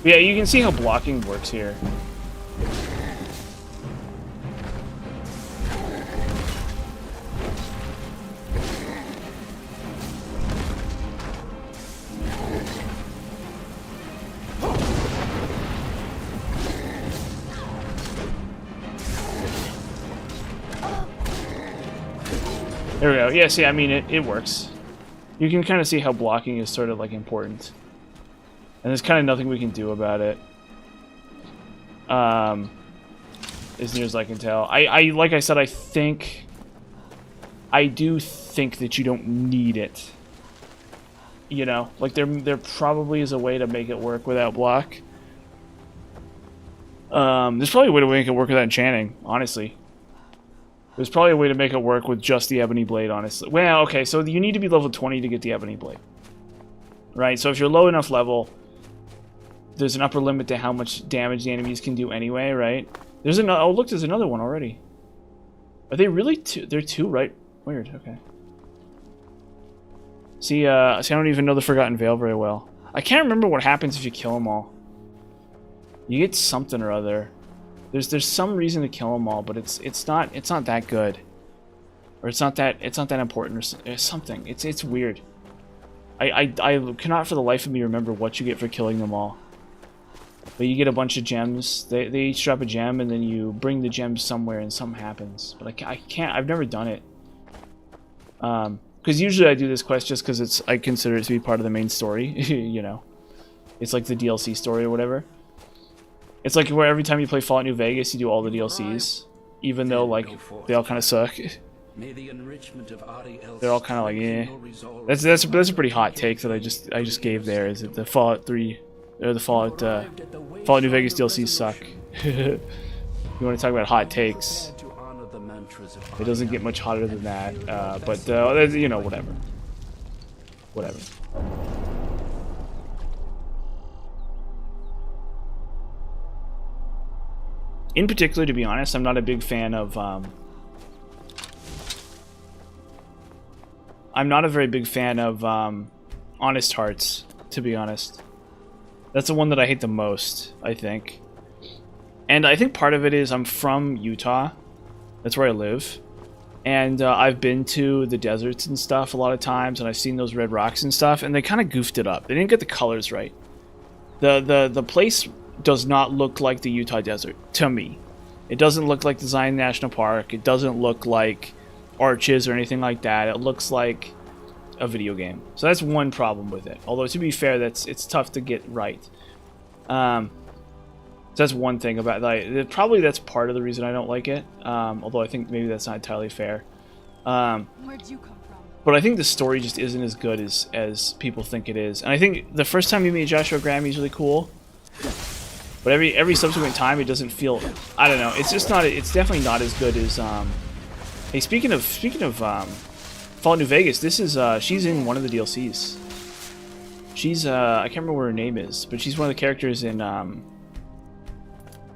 Yeah, you can see how blocking works here. There we go. Yeah, see, I mean, it works. You can kind of see how blocking is sort of, like, important. And there's kind of nothing we can do about it. As near as I can tell. Like I said, I do think that you don't need it. You know? Like, there probably is a way to make it work without block. There's probably a way to make it work without enchanting, honestly. There's probably a way to make it work with just the Ebony Blade, honestly. Well, okay, so you need to be level 20 to get the Ebony Blade. Right, so if you're low enough level, there's an upper limit to how much damage the enemies can do anyway, right? There's another, oh look, there's another one already. Are they really two? They're two, right? Weird, okay. See, I don't even know the Forgotten Vale very well. I can't remember what happens if you kill them all. You get something or other. There's some reason to kill them all, but it's not that good, or it's not that important or something. It's weird. I cannot for the life of me remember what you get for killing them all. But you get a bunch of gems. They each drop a gem, and then you bring the gems somewhere, and something happens. But I can't. I've never done it. Because usually I do this quest just because I consider it to be part of the main story. You know, it's like the DLC story or whatever. It's like where every time you play Fallout New Vegas, you do all the DLCs, even though like they all kind of suck. They're all kind of like, eh. That's a pretty hot take that I just gave there. Is that the Fallout 3 or the Fallout New Vegas DLCs suck? You want to talk about hot takes? It doesn't get much hotter than that. But you know, whatever. Whatever. In particular, to be honest, I'm not a big fan of. I'm not a very big fan of Honest Hearts, to be honest. That's the one that I hate the most, I think. And I think part of it is I'm from Utah. That's where I live. And I've been to the deserts and stuff a lot of times, and I've seen those red rocks and stuff, and they kind of goofed it up. They didn't get the colors right. The place does not look like the Utah desert to me. It doesn't look like the Zion National Park. It doesn't look like Arches or anything like that. It looks like a video game. So that's one problem with it. Although to be fair, it's tough to get right. So that's one thing about probably that's part of the reason I don't like it. Although I think maybe that's not entirely fair. Where'd you come from? But I think the story just isn't as good as people think it is. And I think the first time you meet Joshua Graham, he's really cool. But every subsequent time, it doesn't feel. I don't know. It's just not. It's definitely not as good as. Hey, speaking of Fallout New Vegas, this is she's in one of the DLCs. She's I can't remember what her name is, but she's one of the characters in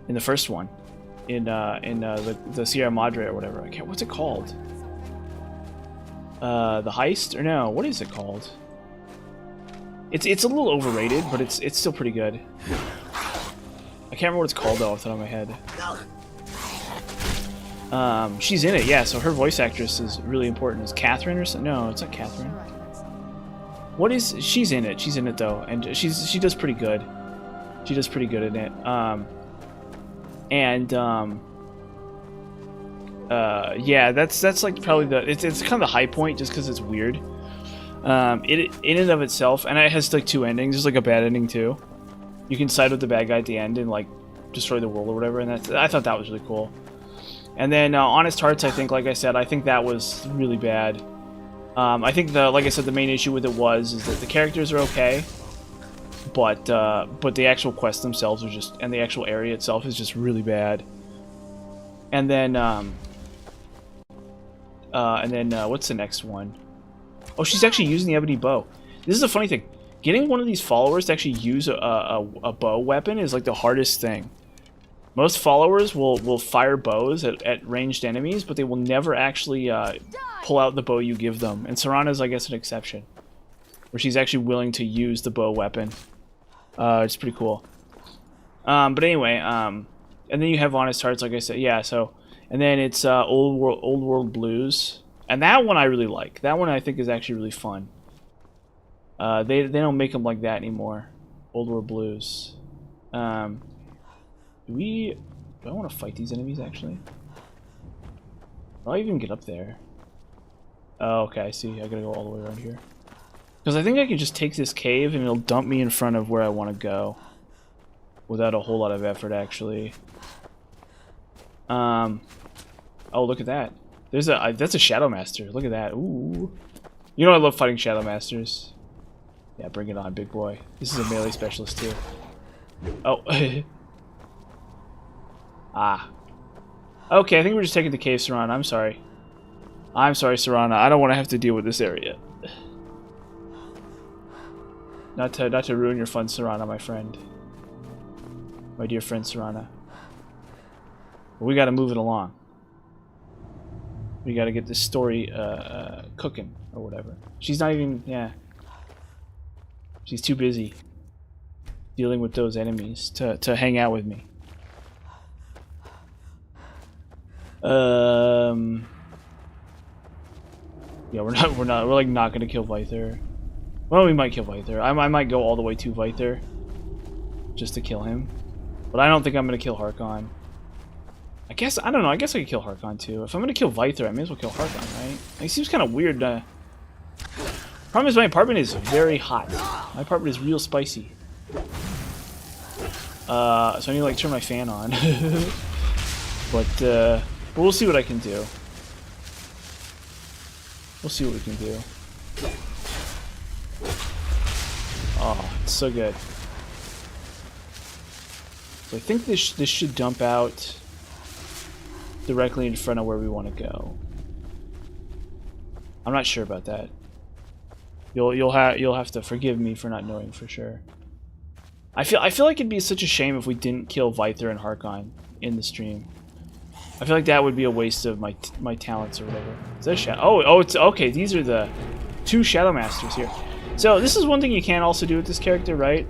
the first one, in the Sierra Madre or whatever. I can't. What's it called? The Heist or no? What is it called? It's a little overrated, but it's still pretty good. I can't remember what it's called though off the top of my head. She's in it, yeah. So her voice actress is really important. Is Catherine or something? No, it's not Catherine. What is? She's in it. She's in it though, and she does pretty good. She does pretty good in it. Yeah, that's like probably it's kind of the high point just because it's weird. It in and of itself, and it has like two endings. There's like a bad ending too. You can side with the bad guy at the end and like destroy the world or whatever, and I thought that was really cool. And then Honest Hearts, I think, like I said, I think that was really bad. I think like I said, the main issue with it is that the characters are okay, but the actual quests themselves are just, and the actual area itself is just really bad. And then what's the next one? Oh, she's actually using the ebony bow. This is a funny thing. Getting one of these followers to actually use a bow weapon is like the hardest thing. Most followers will fire bows at ranged enemies, but they will never actually pull out the bow you give them. And Serana's, I guess, an exception, where she's actually willing to use the bow weapon. It's pretty cool. But anyway, and then you have Honest Hearts, like I said, yeah. So, and then it's Old World Blues, and that one I really like. That one I think is actually really fun. They don't make them like that anymore. Old World Blues. Do I want to fight these enemies actually? Will I even get up there? Oh, okay, I see. I gotta go all the way around here. Because I think I can just take this cave and it'll dump me in front of where I want to go. Without a whole lot of effort, actually. Oh, look at that. That's a Shadow Master. Look at that. Ooh. You know I love fighting Shadow Masters. Yeah, bring it on, big boy. This is a melee specialist, too. Oh. Ah. Okay, I think we're just taking the cave, Serana. I'm sorry. I'm sorry, Serana. I don't want to have to deal with this area. Not to ruin your fun, Serana, my friend. My dear friend, Serana. But we gotta move it along. We gotta get this story cooking, or whatever. She's not even... yeah. She's too busy dealing with those enemies to hang out with me. Yeah, we're like not gonna kill Vyther. Well, we might kill Vyther. I might go all the way to Vyther just to kill him. But I don't think I'm gonna kill Harkon. I don't know, I guess I could kill Harkon too. If I'm gonna kill Vyther, I may as well kill Harkon, right? It seems kind of weird. Problem is my apartment is very hot. My apartment is real spicy. So I need to like turn my fan on. But we'll see what I can do. We'll see what we can do. Oh, it's so good. So I think this should dump out directly in front of where we want to go. I'm not sure about that. You'll have to forgive me for not knowing for sure. I feel like it'd be such a shame if we didn't kill Vyther and Harkon in the stream. I feel like that would be a waste of my talents or whatever. Is that a shadow? Oh, it's okay. These are the two Shadow Masters here. So this is one thing you can also do with this character, right?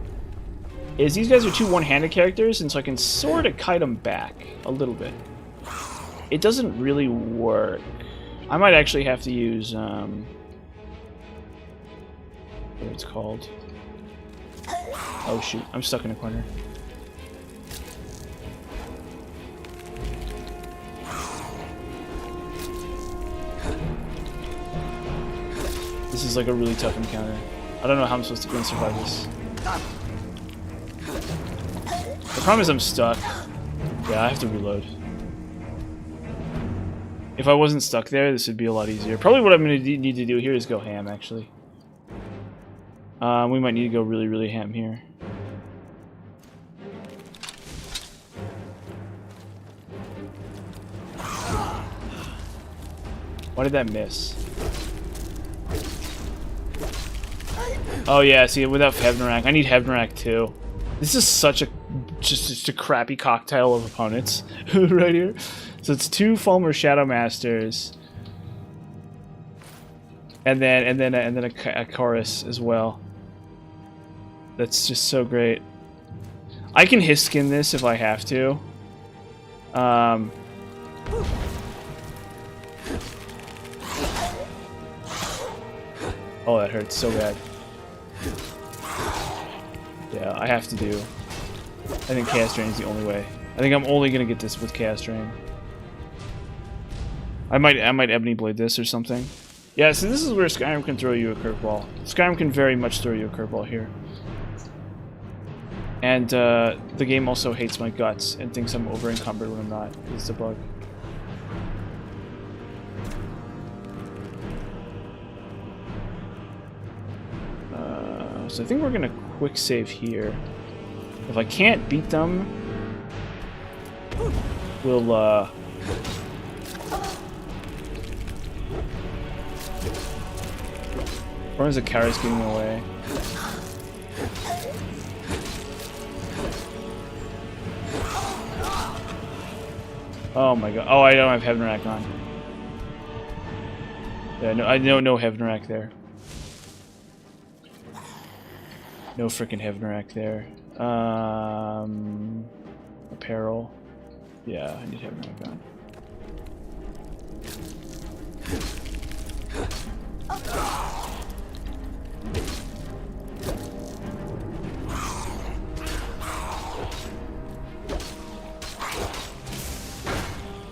Is these guys are two one-handed characters, and so I can sort of kite them back a little bit. It doesn't really work. I might actually have to use, what it's called. Oh shoot, I'm stuck in a corner. This is like a really tough encounter. I don't know how I'm supposed to go and survive this. The problem is I'm stuck. Yeah, I have to reload. If I wasn't stuck there, this would be a lot easier. Probably what I'm going to need to do here is go ham, actually. We might need to go really, really ham here. Why did that miss? Oh yeah, see, without Hevnarak. I need Hevnarak too. This is such a just a crappy cocktail of opponents right here. So it's 2 Falmer Shadow Masters, and then a chorus as well. That's just so great. I can Hiskin this if I have to. Oh, that hurts so bad. Yeah, I have to do. I think Chaos Drain is the only way. I think I'm only gonna get this with Chaos Drain. I might Ebony Blade this or something. Yeah, so this is where Skyrim can throw you a curveball. Skyrim can very much throw you a curveball here. And the game also hates my guts and thinks I'm over encumbered when I'm not. It's a bug. So I think we're gonna quick save here. If I can't beat them, we'll Or is the carrot's getting away? Oh my god. Oh, I don't have Hevnarak on. Yeah, no, I know no Hevnarak there. No freaking Hevnarak there. Apparel. Yeah, I need Hevnarak on.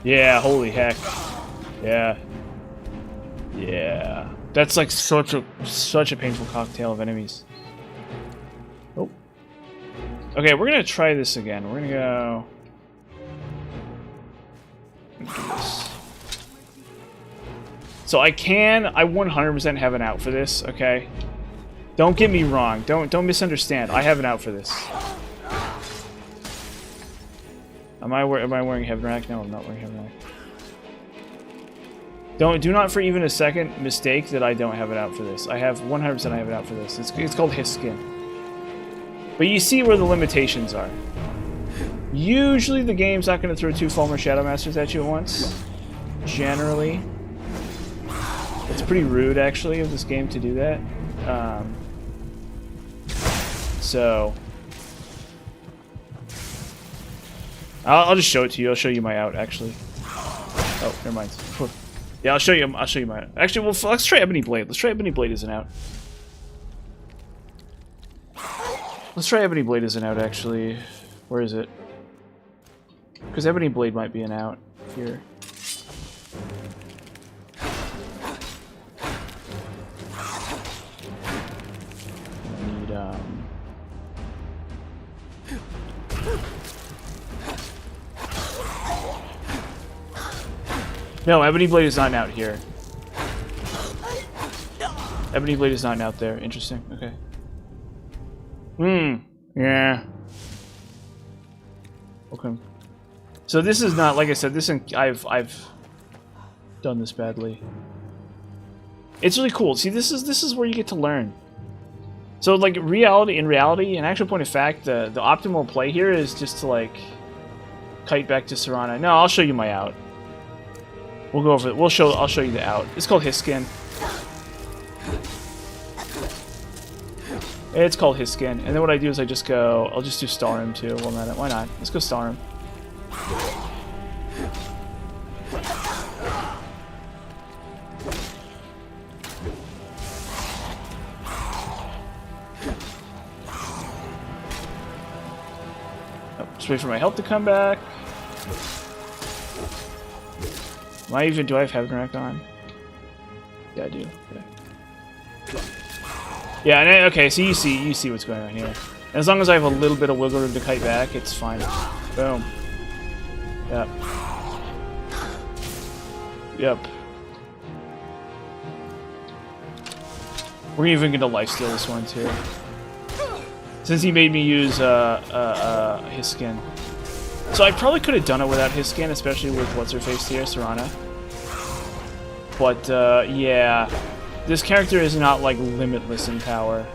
Yeah, holy heck. Yeah. Yeah. That's like such a painful cocktail of enemies. Oh. Okay, we're gonna try this again. We're gonna go... do this. So I 100% have an out for this, okay? Don't get me wrong. Don't misunderstand. I have an out for this. Am I wearing Hevnarak? No, I'm not wearing Hevnarak. Do not for even a second mistake that I don't have it out for this. I have 100% I have it out for this. It's called Hiskin. But you see where the limitations are. Usually the game's not going to throw 2 Falmer Shadow Masters at you at once. Generally. It's pretty rude, actually, of this game to do that. So... I'll just show it to you. I'll show you my out, actually. Oh, never mind. Yeah, I'll show you my out. Actually, well, let's try Ebony Blade. Let's try Ebony Blade as an out. Let's try Ebony Blade as an out, actually. Where is it? Because Ebony Blade might be an out here. I need, No, Ebony Blade is not out here. Ebony Blade is not out there. Interesting. Okay. Yeah. Okay. So this is not, like I said, I've done this badly. It's really cool. See, this is where you get to learn. So like in reality, an actual point of fact, the optimal play here is just to like kite back to Serana. No, I'll show you my out. We'll go over it. I'll show you the out. It's called Hiskin. It's called Hiskin. And then what I do is I'll just do Starim too. Well, not, why not? Let's go Starim. wait for my health to come back. Do I have Heaven Rack on? Yeah, I do. Okay. Yeah, and okay, so you see what's going on here. And as long as I have a little bit of wiggle room to kite back, it's fine. Boom. Yep. Yep. We're even gonna lifesteal this one too. Since he made me use his skin. So I probably could have done it without his skin, especially with what's-her-face here, Serana. But yeah, this character is not like limitless in power.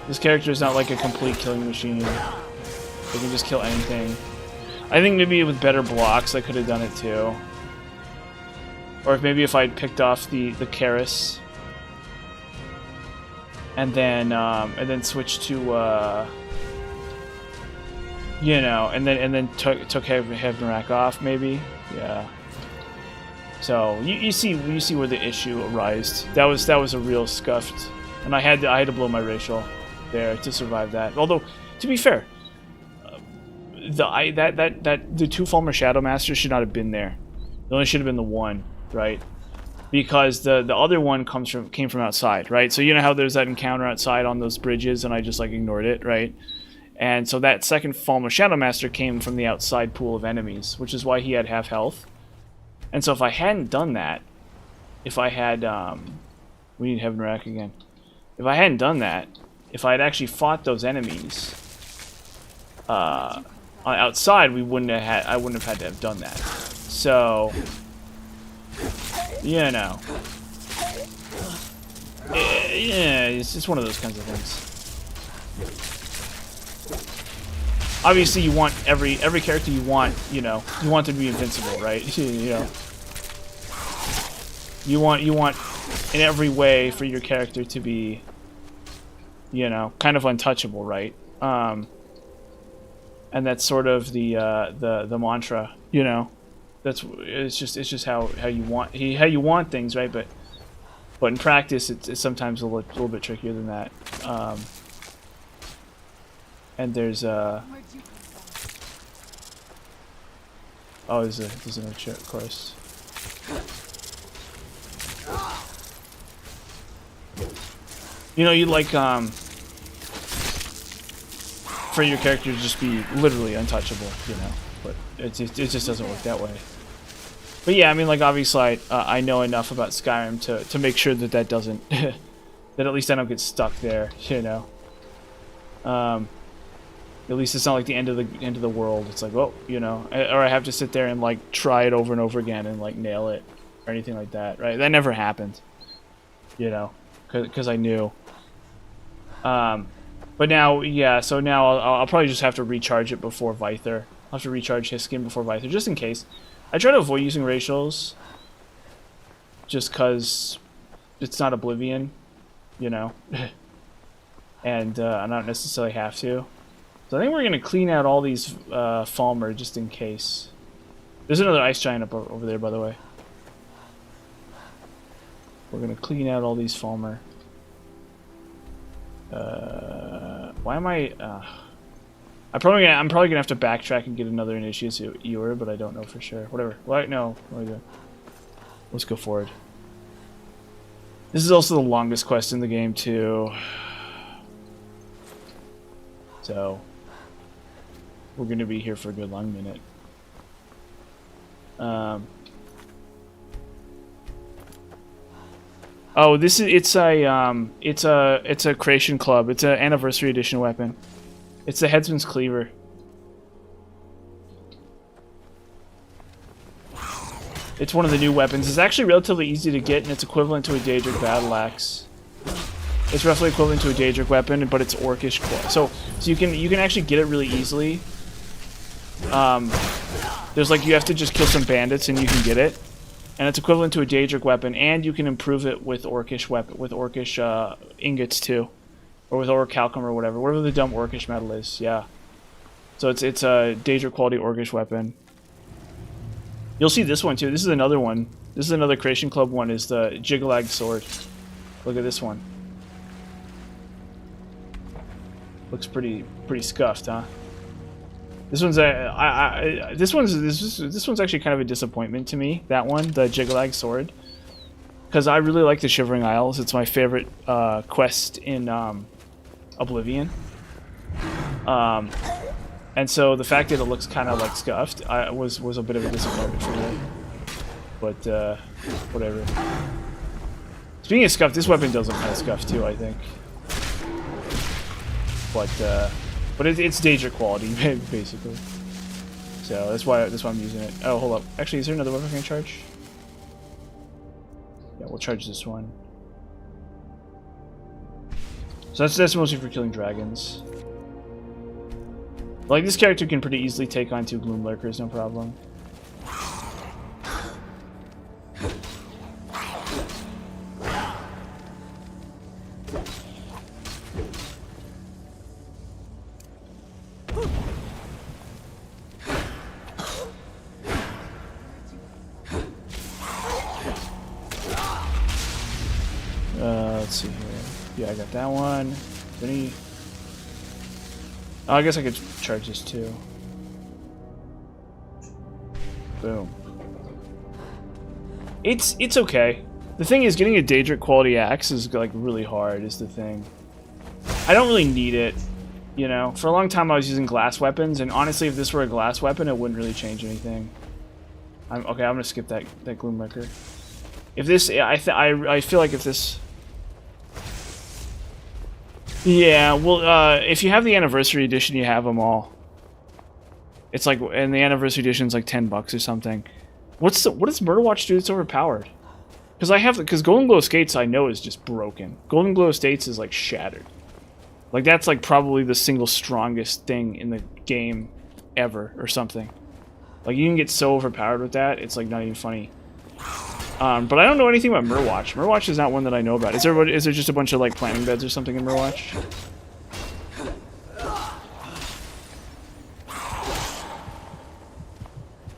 This character is not like a complete killing machine. They can just kill anything. I think maybe with better blocks I could have done it too. Or if I'd picked off the Karis. And then switched to you know, and then took Heaven Rack off maybe. Yeah. So you see where the issue arose. That was a real scuffed, and I had to blow my racial there to survive that. Although, to be fair, the two Falmer Shadow Masters should not have been there. It only should have been the one, right? Because the other one came from outside, right? So you know how there's that encounter outside on those bridges, and I just like ignored it, right? And so that second Falmer Shadow Master came from the outside pool of enemies, which is why he had half health. And so if I hadn't done that, if I had we need Heaven Rack again. If I hadn't done that, if I had actually fought those enemies outside, I wouldn't have had to have done that. So, you know, yeah, it's just one of those kinds of things. Obviously, you want every character you want, you know, you want them to be invincible, right? You know, you want in every way for your character to be, you know, kind of untouchable, right? And that's sort of the mantra, you know. It's just how you want things, right? But in practice, it's sometimes a little bit trickier than that. And there's oh, there's another chair, of course. You know, you'd like for your character to just be literally untouchable, you know, but it just doesn't work that way. But yeah, I mean, like, obviously I know enough about Skyrim to make sure that doesn't that at least I don't get stuck there, you know. At least it's not like the end of the world. It's like, oh, you know, or I have to sit there and like try it over and over again and like nail it or anything like that, right? That never happened, you know, because I knew. But now, yeah, so now I'll probably just have to recharge it before Vyther. I'll have to recharge his skin before Vyther, just in case. I try to avoid using racials, just because it's not Oblivion, you know, and I don't necessarily have to. So I think we're going to clean out all these Falmer just in case. There's another ice giant up over there, by the way. We're going to clean out all these Falmer. Why am I... I'm probably gonna have to backtrack and get another Initiates Ewer, but I don't know for sure. Whatever. What? No. What are we doing? Let's go forward. This is also the longest quest in the game, too. So... we're going to be here for a good long minute. Oh, it's a creation club. It's an anniversary edition weapon. It's the Headsman's Cleaver. It's one of the new weapons. It's actually relatively easy to get, and it's equivalent to a Daedric battle axe. It's roughly equivalent to a Daedric weapon, but it's orcish. So you can actually get it really easily. There's like, you have to just kill some bandits and you can get it, and it's equivalent to a Daedric weapon, and you can improve it with orcish ingots too, or with orichalcum or whatever the dumb orcish metal is. Yeah, so it's a Daedric quality orcish weapon. You'll see this one too. This is another one. This is another Creation Club one. Is the Jiggalag sword. Look at this one. Looks pretty scuffed, huh? This one's this one's actually kind of a disappointment to me. That one, the Jiggalag sword, because I really like the Shivering Isles. It's my favorite quest in Oblivion. And so the fact that it looks kind of like scuffed was a bit of a disappointment for me. But whatever. Speaking of scuffed, this weapon does look kind of scuffed too, I think. But it's Daedric quality basically. So that's why I'm using it. Oh, hold up. Actually, is there another weapon I can charge? Yeah, we'll charge this one. So that's mostly for killing dragons. Like, this character can pretty easily take on 2 Gloom Lurkers, no problem. Let's see here. Yeah, I got that one. Any... Oh, I guess I could charge this too. Boom. It's okay. The thing is, getting a Daedric quality axe is like really hard, is the thing. I don't really need it, you know. For a long time I was using glass weapons, and honestly if this were a glass weapon it wouldn't really change anything. I'm gonna skip that Gloom Lurker. If this, I feel like if this... Yeah, well, if you have the Anniversary Edition, you have them all. It's like, and the Anniversary Edition's like $10 or something. What does Murderwatch do that's overpowered? Because Golden Glow Skates I know is just broken. Golden Glow Skates is like shattered. Like that's like probably the single strongest thing in the game ever or something. Like you can get so overpowered with that, it's like not even funny. But I don't know anything about Murderwatch. Murderwatch is not one that I know about. Is there just a bunch of like planting beds or something in Murderwatch?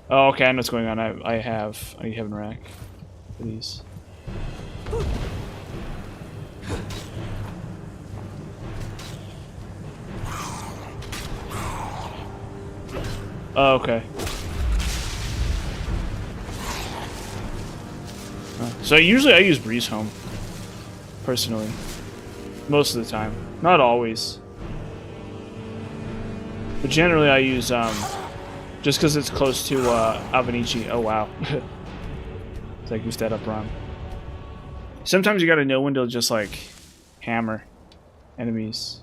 Oh, okay, I know what's going on. I have an rack for these. Oh, okay. So usually I use Breeze Home, personally, most of the time. Not always, but generally I use just because it's close to Avenici. Oh wow, I goosed that up wrong. Sometimes you gotta know when to just like hammer enemies.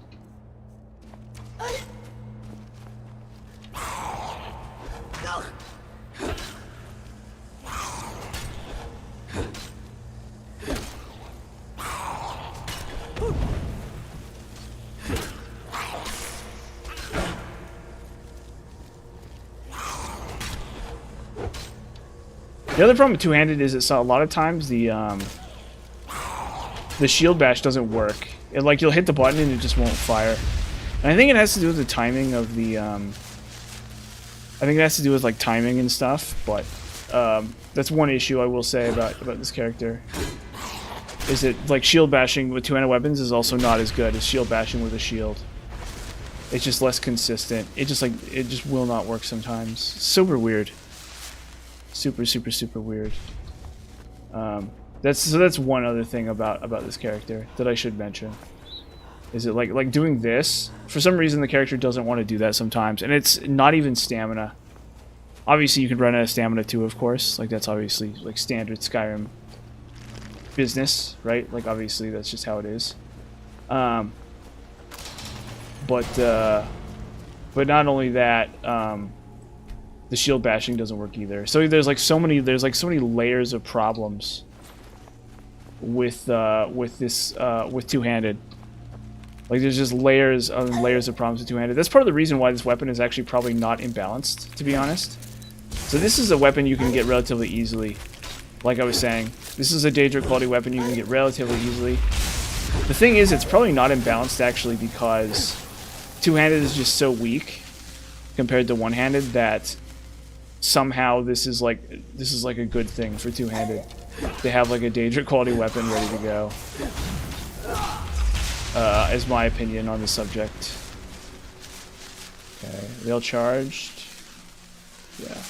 The other problem with two-handed is it's a lot of times the shield bash doesn't work. Like you'll hit the button and it just won't fire. And I think it has to do with the timing of the I think it has to do with like timing and stuff, but that's one issue I will say about this character. Is that like shield bashing with two-handed weapons is also not as good as shield bashing with a shield. It's just less consistent. It just will not work sometimes. Super weird. Super weird. That's one other thing about this character that I should mention. Is it like doing this? For some reason the character doesn't want to do that sometimes, and it's not even stamina. Obviously you can run out of stamina too, of course. Like that's obviously like standard Skyrim business, right? Like obviously that's just how it is. But not only that, the shield bashing doesn't work either. So there's so many layers of problems with two-handed. Like there's just layers and layers of problems with two-handed. That's part of the reason why this weapon is actually probably not imbalanced, to be honest. So this is a weapon you can get relatively easily. Like I was saying, this is a Daedric quality weapon you can get relatively easily. The thing is, it's probably not imbalanced actually because two-handed is just so weak compared to one-handed that somehow this is like a good thing for two-handed. They have like a Daedric quality weapon ready to go. Is my opinion on the subject. Okay, they'll charged. Yeah.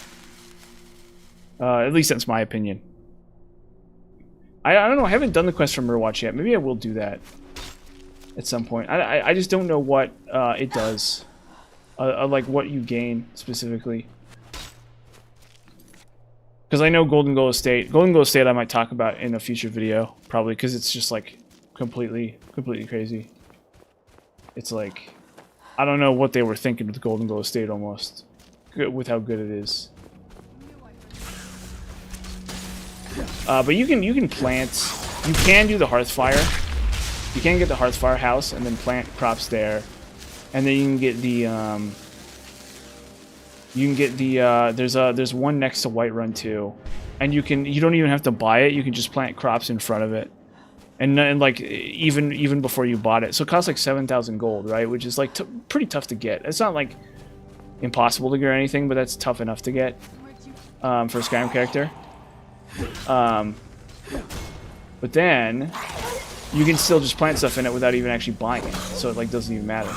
At least that's my opinion. I don't know. I haven't done the quest for Murwatch yet. Maybe I will do that at some point. I just don't know what it does. Like what you gain specifically. Because I know Golden Goal Estate. Golden Goal Estate I might talk about in a future video. Probably because it's just like completely crazy. It's like... I don't know what they were thinking with Golden Goal Estate almost. With how good it is. But you can plant... You can do the Hearthfire. You can get the Hearthfire house and then plant crops there. And then you can get the... there's one next to Whiterun too. And you don't even have to buy it, you can just plant crops in front of it. And like, even before you bought it. So it costs like 7,000 gold, right? Which is like pretty tough to get. It's not like impossible to get or anything, but that's tough enough to get for a Skyrim character. But then you can still just plant stuff in it without even actually buying it. So it like doesn't even matter.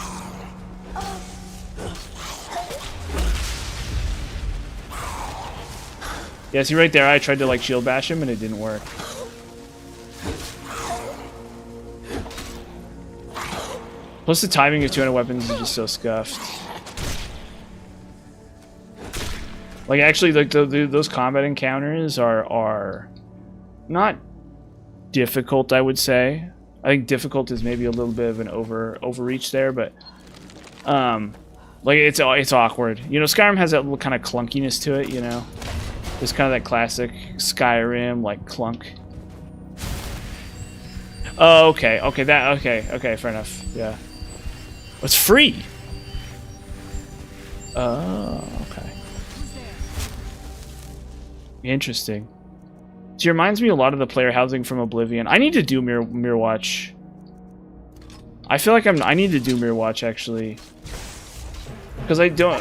Yeah, see right there, I tried to like shield bash him and it didn't work. Plus the timing of 200 weapons is just so scuffed. Like actually, like those combat encounters are not difficult, I would say. I think difficult is maybe a little bit of an overreach there, but like it's awkward. You know, Skyrim has that little kind of clunkiness to it, you know. It's kind of that classic Skyrim like clunk. Oh, okay, okay, fair enough. Yeah. It's free. Oh, okay. Interesting. She reminds me a lot of the player housing from Oblivion. I need to do Mirror Watch. I feel like I need to do Mirror Watch actually, because I don't.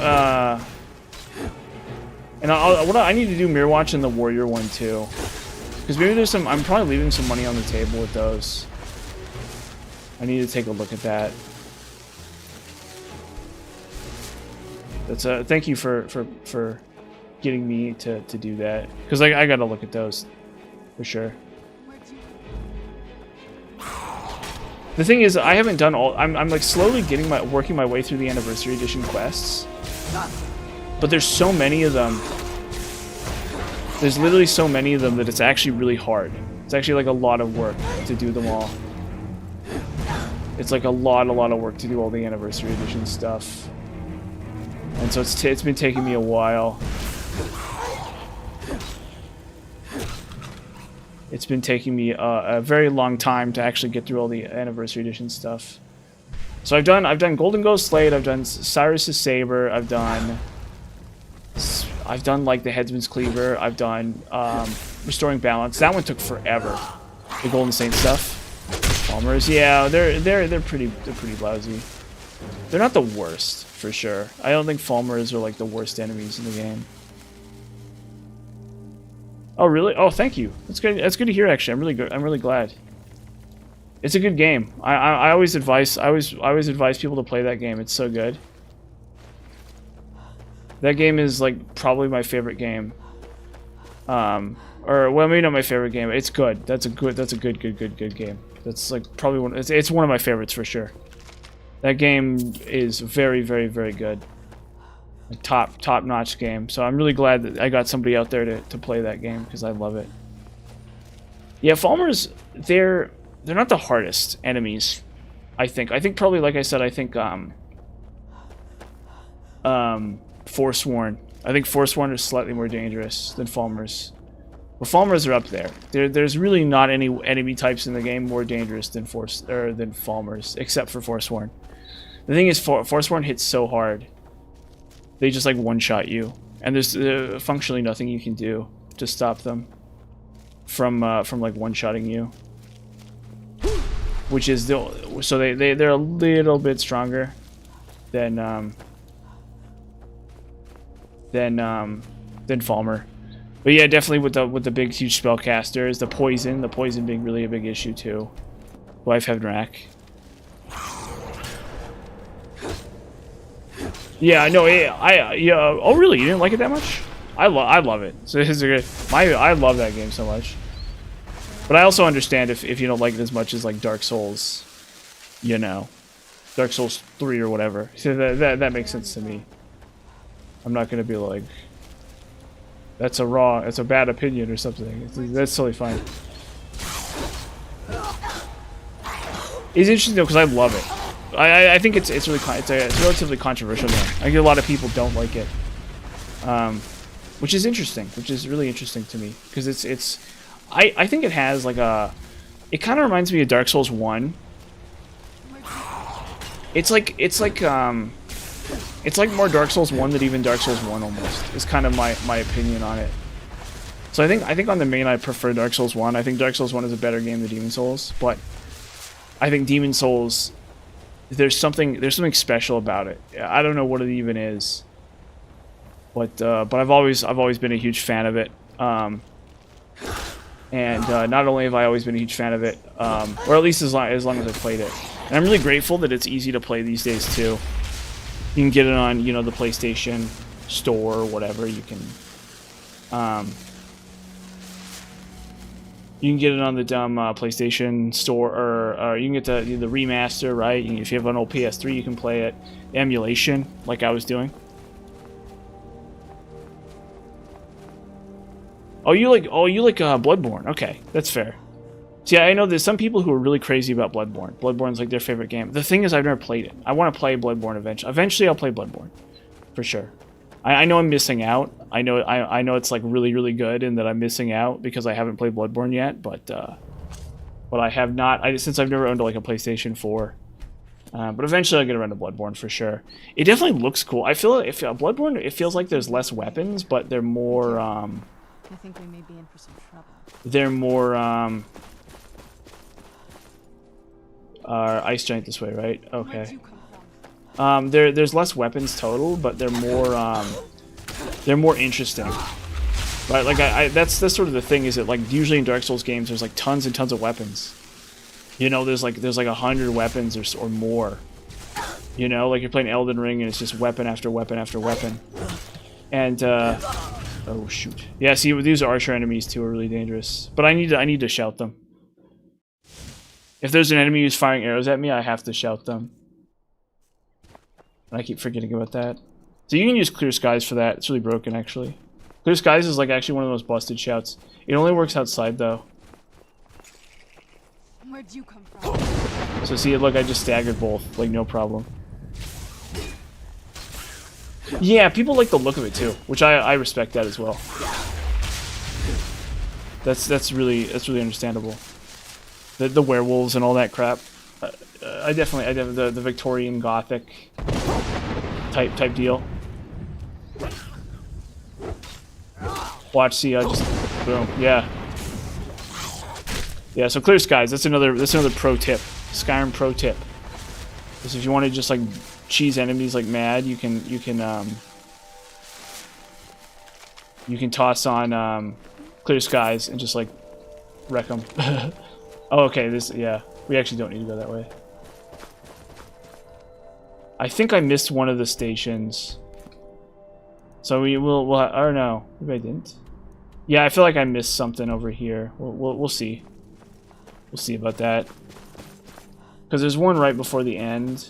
And I need to do Mirror Watch and the Warrior one too, because maybe there's some. I'm probably leaving some money on the table with those. I need to take a look at that. That's thank you for getting me to do that, because I gotta look at those for sure. The thing is, I haven't done all. I'm like slowly working my way through the Anniversary Edition quests, but there's so many of them. There's literally so many of them that it's actually really hard. It's actually like a lot of work to do them all. It's like a lot of work to do all the Anniversary Edition stuff. And so it's been taking me a while. It's been taking me a very long time to actually get through all the Anniversary Edition stuff. So I've done Golden Ghost Slate, I've done Cyrus's Saber, I've done like the Headsman's Cleaver, I've done Restoring Balance. That one took forever. The Golden Saint stuff. Palmers, yeah, they're pretty lousy. They're not the worst, for sure. I don't think Falmers are like the worst enemies in the game. Oh really? Oh, thank you. That's good. That's good to hear. Actually, I'm really glad. It's a good game. I always advise people to play that game. It's so good. That game is like probably my favorite game. Or well, maybe not my favorite game. It's good. That's a good game. That's like probably one. It's one of my favorites for sure. That game is very good. A top-notch game. So I'm really glad that I got somebody out there to play that game, because I love it. Yeah, Falmers, they're not the hardest enemies, I think. I think probably, like I said, I think Forsworn. I think Forsworn is slightly more dangerous than Falmers. But Falmers are up there. There's really not any enemy types in the game more dangerous than Falmers, except for Forsworn. The thing is, Forsworn hits so hard. They just like one-shot you, and there's functionally nothing you can do to stop them from like one-shotting you. Which is so they're a little bit stronger than Falmer. But yeah, definitely with the big huge spellcasters, the poison being really a big issue too. Life Heaven Rack. Yeah, I know. Yeah. Oh, really? You didn't like it that much? I love it. So this is a good. I love that game so much. But I also understand if you don't like it as much as like Dark Souls, you know, Dark Souls 3 or whatever. So that makes sense to me. I'm not gonna be like, that's a bad opinion or something. That's totally fine. It's interesting though because I love it. I think it's a relatively controversial game. I think a lot of people don't like it, which is interesting. Which is really interesting to me because I think it has like it kind of reminds me of Dark Souls 1. It's like more Dark Souls 1 than even Dark Souls 1 almost. Is kind of my opinion on it. So I think on the main I prefer Dark Souls 1. I think Dark Souls 1 is a better game than Demon Souls, but I think Demon Souls there's something special about it. I don't know what it even is. But I've always been a huge fan of it. And not only have I always been a huge fan of it, or at least as long as I've played it. And I'm really grateful that it's easy to play these days too. You can get it on, you know, the PlayStation Store or whatever. You can get it on the dumb PlayStation Store, or you can get the remaster, right? If you have an old PS3, you can play it emulation, like I was doing. Oh, you like Bloodborne? Okay, that's fair. See, I know there's some people who are really crazy about Bloodborne. Bloodborne's like their favorite game. The thing is, I've never played it. I want to play Bloodborne eventually. Eventually, I'll play Bloodborne, for sure. I know I'm missing out. I know it's like really, really good, and that I'm missing out because I haven't played Bloodborne yet. But I have not. Since I've never owned like a PlayStation 4. But eventually I'll get around to Bloodborne for sure. It definitely looks cool. I feel if Bloodborne, it feels like there's less weapons, but they're more. I think we may be in for some trouble. They're more ice giant this way, right? Okay. There's less weapons total, but they're more interesting. Right? Like that's sort of the thing, is that like usually in Dark Souls games there's like tons and tons of weapons. You know, there's like 100 weapons or more. You know, like you're playing Elden Ring and it's just weapon after weapon after weapon. And oh shoot. Yeah, see, these archer enemies too are really dangerous. But I need to shout them. If there's an enemy who's firing arrows at me, I have to shout them. And I keep forgetting about that. So you can use Clear Skies for that. It's really broken, actually. Clear Skies is like actually one of the most busted shouts. It only works outside though. Where'd you come from? So see, look, I just staggered both, like no problem. Yeah, people like the look of it too, which I respect that as well. That's really understandable. The werewolves and all that crap. I definitely the Victorian Gothic type deal. Watch, see, I just boom, yeah. Yeah, so Clear Skies, that's another pro tip. Skyrim pro tip. Because if you want to just like cheese enemies like mad, you can toss on Clear Skies and just like wreck them. Oh, okay, yeah, we actually don't need to go that way. I think I missed one of the stations. So we'll or no, maybe I didn't. Yeah, I feel like I missed something over here. We'll see. We'll see about that. Because there's one right before the end.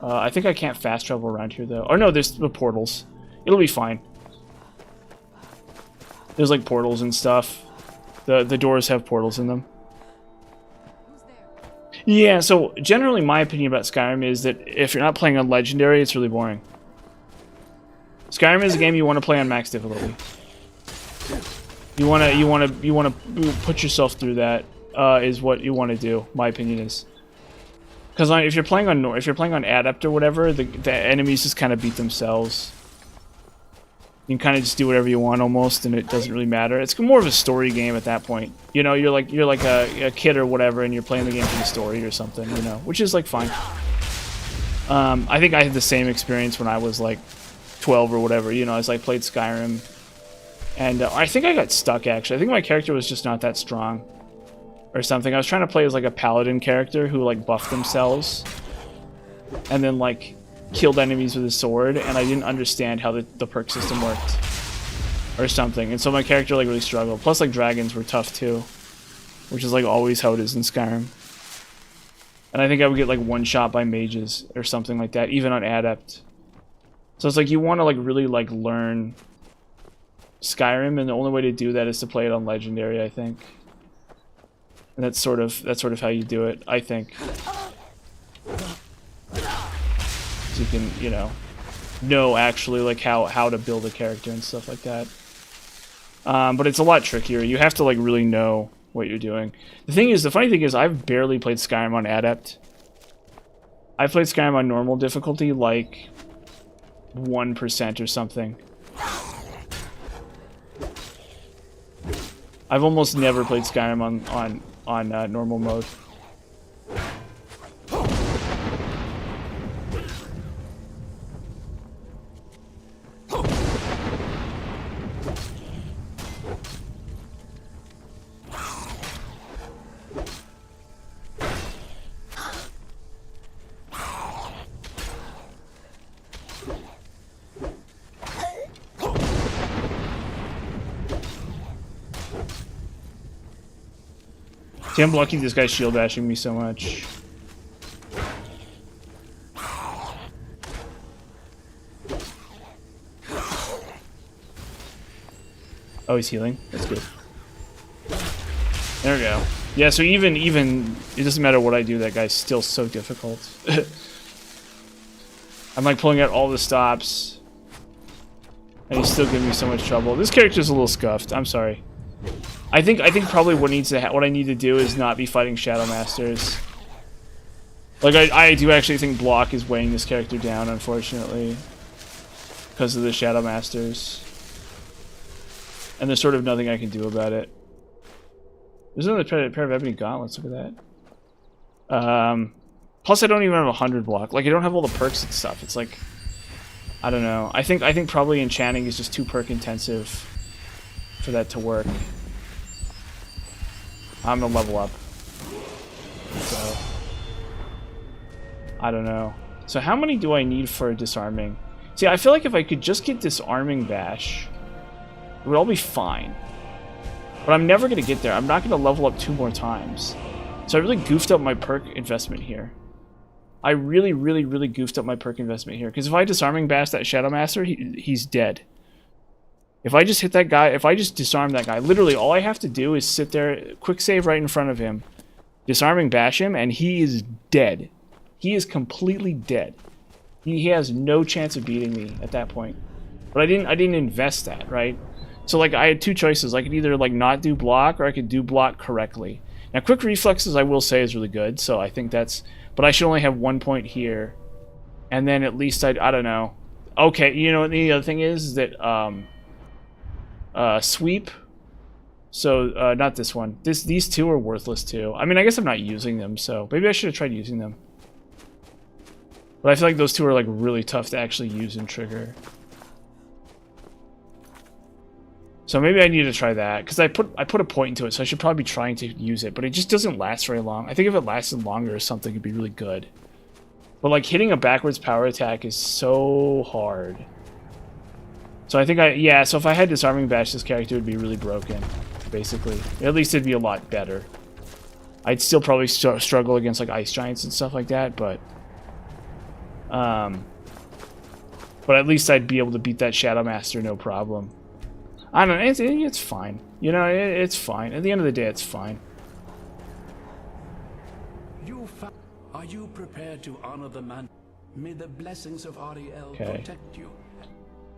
I think I can't fast travel around here though. Or no, there's the portals. It'll be fine. There's like portals and stuff. The doors have portals in them. Yeah, so generally my opinion about Skyrim is that if you're not playing on Legendary, it's really boring. Skyrim is a game you want to play on max difficulty. You wanna put yourself through that. Is what you want to do. My opinion is, because if you're playing on Adept or whatever, the enemies just kind of beat themselves. You can kind of just do whatever you want almost, and it doesn't really matter. It's more of a story game at that point. You know, you're like a kid or whatever, and you're playing the game for the story or something. You know, which is like fine. I think I had the same experience when I was like 12 or whatever. You know, as I played Skyrim, and I think I got stuck actually. I think my character was just not that strong. Or something. I was trying to play as like a paladin character who like buffed themselves, and then like killed enemies with his sword, and I didn't understand how the perk system worked. Or something. And so my character like really struggled. Plus like dragons were tough too. Which is like always how it is in Skyrim. And I think I would get like one shot by mages or something like that, even on adept. So it's like you want to like really like learn Skyrim, and the only way to do that is to play it on legendary, I think. And that's sort of how you do it, I think. So you can, you know actually like how to build a character and stuff like that. But it's a lot trickier. You have to like really know what you're doing. The funny thing is I've barely played Skyrim on adept. I've played Skyrim on normal difficulty like 1% or something. I've almost never played Skyrim on normal mode. See, I'm lucky this guy's shield bashing me so much. Oh, he's healing. That's good. There we go. Yeah, so even it doesn't matter what I do, that guy's still so difficult. I'm like pulling out all the stops, and he's still giving me so much trouble. This character's a little scuffed. I'm sorry. I think probably what I need to do is not be fighting Shadow Masters. Like I do actually think block is weighing this character down, unfortunately, because of the Shadow Masters. And there's sort of nothing I can do about it. There's another pair of ebony gauntlets. Look at that. Plus, I don't even have 100 block. Like I don't have all the perks and stuff. It's like, I don't know. I think probably enchanting is just too perk intensive for that to work. I'm gonna level up. So I don't know. So how many do I need for disarming? See, I feel like if I could just get disarming bash, it would all be fine. But I'm never gonna get there. I'm not gonna level up 2 more times. So I really goofed up my perk investment here. I really goofed up my perk investment here. Because if I disarming bash that Shadow Master, he's dead. If I just hit that guy, if I just disarm that guy, literally all I have to do is sit there, quick save right in front of him, disarming bash him, and he is dead. He is completely dead. He has no chance of beating me at that point. But I didn't invest that, right? So like I had 2 choices. I could either like not do block, or I could do block correctly. Now quick reflexes I will say is really good, so I think that's, but I should only have 1 point here. And then at least I don't know. Okay, you know the other thing is that sweep. So not this one. These 2 are worthless too. I mean, I guess I'm not using them, so maybe I should have tried using them. But I feel like those 2 are like really tough to actually use and trigger. So maybe I need to try that, because I put a point into it, so I should probably be trying to use it, but it just doesn't last very long. I think if it lasted longer or something, it'd be really good. But like hitting a backwards power attack is so hard. So I think so if I had disarming bash, this character would be really broken, basically. At least it'd be a lot better. I'd still probably struggle against like ice giants and stuff like that, but at least I'd be able to beat that Shadow Master no problem. I don't know, it's fine. You know, it's fine. At the end of the day, it's fine. Are you prepared to honor the man? May the blessings of Ariel protect you.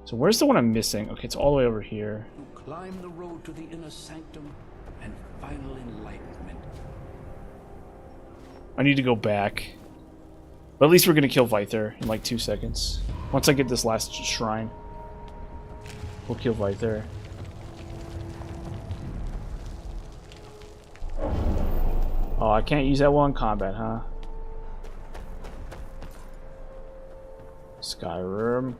So where's the one I'm missing? Okay, it's all the way over here. Climb the road to the inner sanctum and final enlightenment. I need to go back. But at least we're gonna kill Vyther in like 2 seconds. Once I get this last shrine, we'll kill Vyther. Oh, I can't use that one in combat, huh? Skyrim.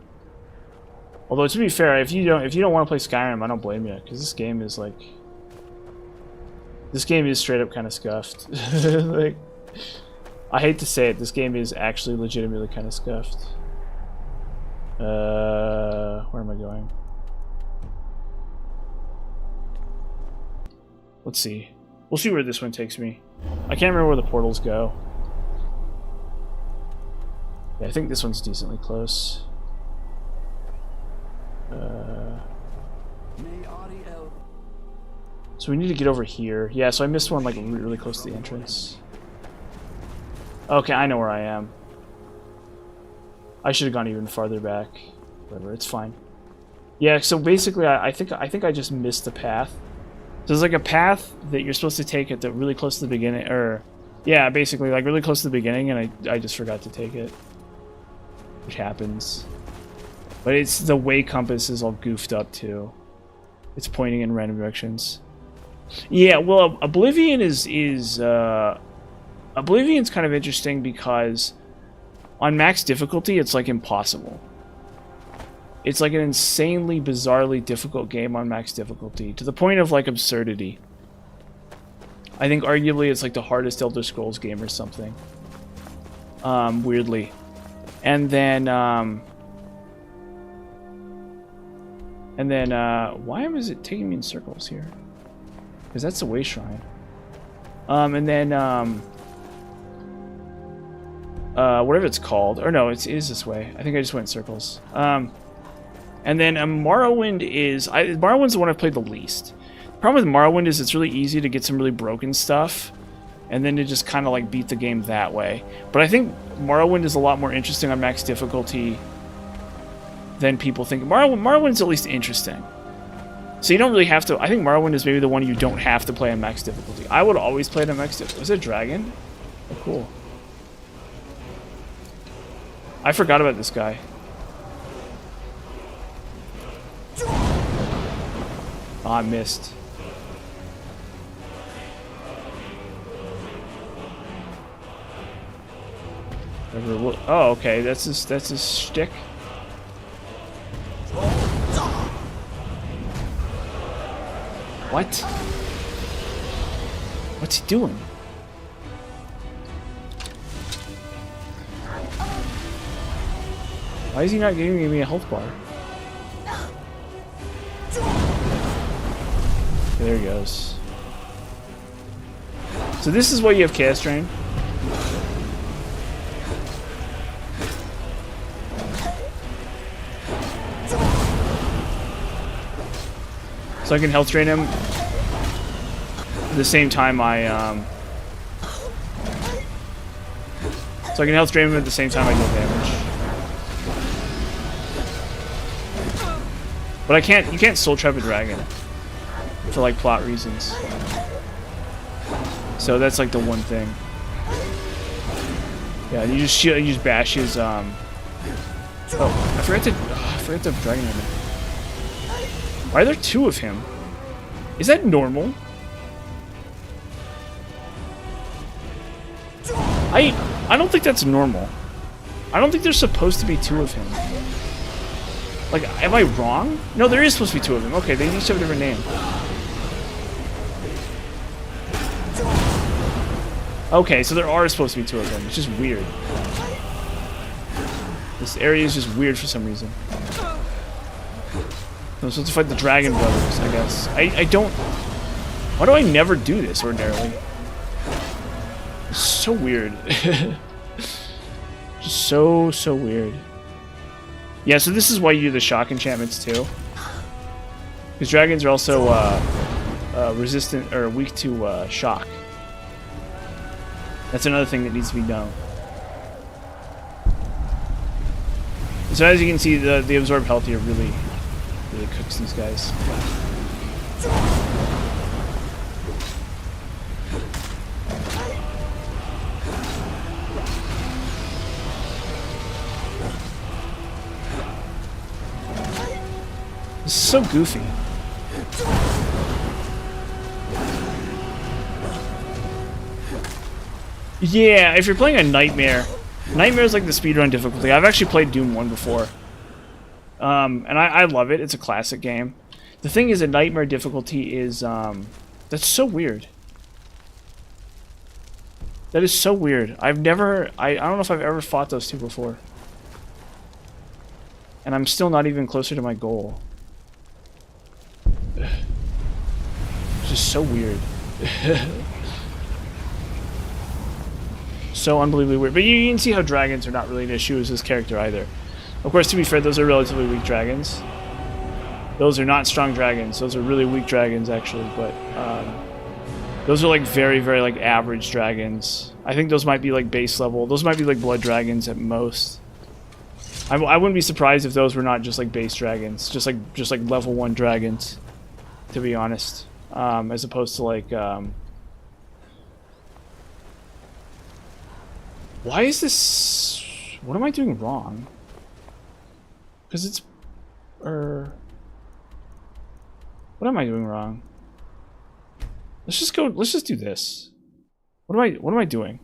Although to be fair, if you don't want to play Skyrim, I don't blame you, because this game is like, this game is straight up kind of scuffed. Like, I hate to say it, this game is actually legitimately kind of scuffed. Where am I going? Let's see. We'll see where this one takes me. I can't remember where the portals go. Yeah, I think this one's decently close. So we need to get over here. Yeah, so I missed one like really close to the entrance. Okay, I know where I am. I should have gone even farther back. Whatever, it's fine. Yeah, so basically I think I just missed the path. So there's like a path that you're supposed to take at the really close to the beginning, or yeah, basically like really close to the beginning, and I just forgot to take it. Which happens. But it's the way compass is all goofed up too. It's pointing in random directions. Yeah, well, Oblivion Oblivion's kind of interesting because on max difficulty it's like impossible. It's like an insanely, bizarrely difficult game on max difficulty, to the point of like absurdity. I think arguably it's like the hardest Elder Scrolls game or something. Weirdly. And then why is it taking me in circles here? Because that's the way shrine. And then whatever it's called, or no, it is this way. I think I just went in circles. And then Morrowind is Morrowind's the one I've played the least. The problem with Morrowind is it's really easy to get some really broken stuff, and then to just kind of like beat the game that way. But I think Morrowind is a lot more interesting on max difficulty than people think. Morrowind's at least interesting. So you don't really have to. I think Morrowind is maybe the one you don't have to play on max difficulty. I would always play it on max difficulty. Was it a dragon? Oh, cool. I forgot about this guy. Oh, I missed. Oh, okay. That's his shtick. What? What's he doing? Why is he not giving me a health bar? Okay, there he goes. So this is why you have Chaos Drain. So I can health drain him at the same time So I can health drain him at the same time I deal damage. But you can't soul trap a dragon. For like plot reasons. So that's like the one thing. Yeah, you just bash his Oh, I forgot to dragon him. Why are there two of him? Is that normal? I don't think that's normal. I don't think there's supposed to be two of him. Like, am I wrong? No, there is supposed to be two of them. Okay, they each have a different name. Okay, so there are supposed to be two of them. It's just weird. This area is just weird for some reason. I'm supposed to fight the Dragon Brothers, I guess. I don't... Why do I never do this ordinarily? It's so weird. Just so weird. Yeah, so this is why you do the shock enchantments too. Because dragons are also resistant or weak to shock. That's another thing that needs to be done. So as you can see, the absorb health here really cooks these guys. This is so goofy. Yeah, if you're playing a Nightmare, Nightmare is like the speedrun difficulty. I've actually played Doom 1 before. And I love it. It's a classic game. The thing is, a Nightmare difficulty is, that's so weird. That is so weird. I don't know if I've ever fought those two before. And I'm still not even closer to my goal. It's just so weird. So unbelievably weird. But you can see how dragons are not really an issue as this character either. Of course, to be fair, those are relatively weak dragons. Those are not strong dragons. Those are really weak dragons, actually. But those are like very, very like average dragons. I think those might be like base level. Those might be like blood dragons at most. I wouldn't be surprised if those were not just like base dragons, just like level 1 dragons, to be honest, as opposed to like. Why is this? What am I doing wrong? Because it's, what am I doing wrong? Let's just go. Let's just do this. What am I doing?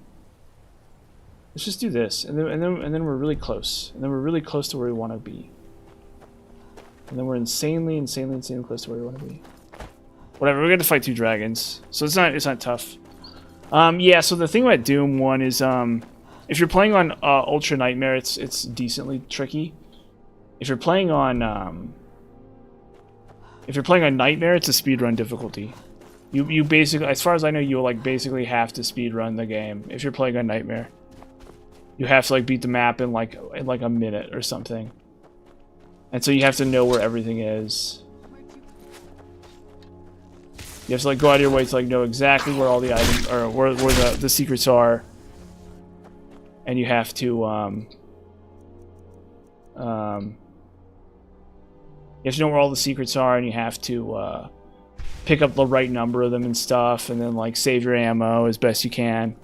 Let's just do this, and then we're really close, and then we're really close to where we want to be, and then we're insanely close to where we want to be. Whatever. We're gonna fight 2 dragons, so it's not tough. Yeah. So the thing about Doom 1 is if you're playing on Ultra Nightmare, it's decently tricky. If you're playing on Nightmare, it's a speedrun difficulty. You basically, as far as I know, you like basically have to speedrun the game if you're playing on Nightmare. You have to like beat the map in like a minute or something, and so you have to know where everything is. You have to like go out of your way to like know exactly where all the items or where the secrets are, and you have to you have to know where all the secrets are, and you have to pick up the right number of them and stuff, and then like save your ammo as best you can,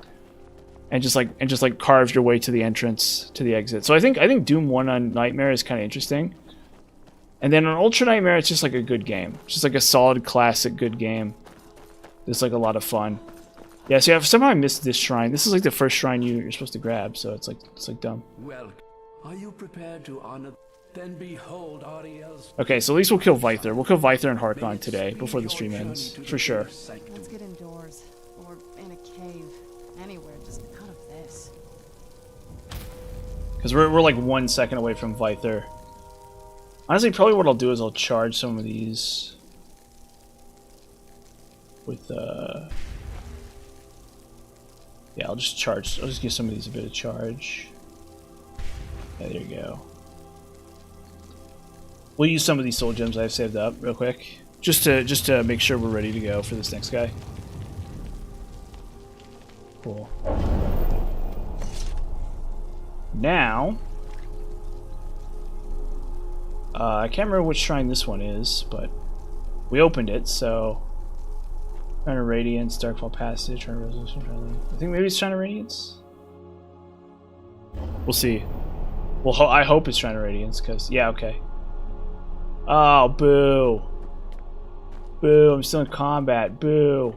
and just like carve your way to the entrance, to the exit. So I think Doom 1 on Nightmare is kind of interesting, and then on Ultra Nightmare it's just like a good game, just like a solid classic good game. It's like a lot of fun. Yeah, so somehow I missed this shrine. This is like the first shrine you're supposed to grab, so it's like dumb. Well, are you prepared to honor? Then behold Ariel's. Okay, so at least we'll kill Vyther. We'll kill Vyther and Harkon today before the stream ends, for sure. Let's get indoors, or in a cave, anywhere, just out of this. Because we're like 1 second away from Vyther. Honestly, probably what I'll do is I'll charge some of these with yeah, I'll just give some of these a bit of charge. Yeah, there you go. We'll use some of these soul gems I have saved up real quick, just to make sure we're ready to go for this next guy. Cool. Now, I can't remember which shrine this one is, but we opened it, so Shrine of Radiance, Darkfall Passage, Shrine of Resolution. I think maybe it's Shrine of Radiance. We'll see. Well, I hope it's Shrine of Radiance, because yeah, okay. Oh, boo. Boo, I'm still in combat. Boo.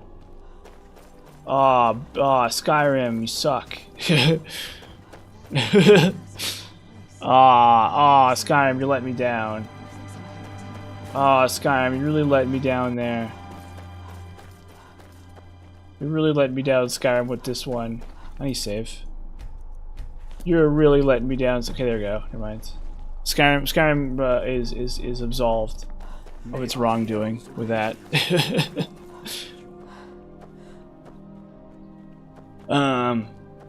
Skyrim, you suck. Skyrim, you're letting me down. Skyrim, you're really letting me down there. You're really letting me down, Skyrim, with this one. I need save. You're really letting me down. Okay, there we go. Never mind. Skyrim is absolved of its wrongdoing with that.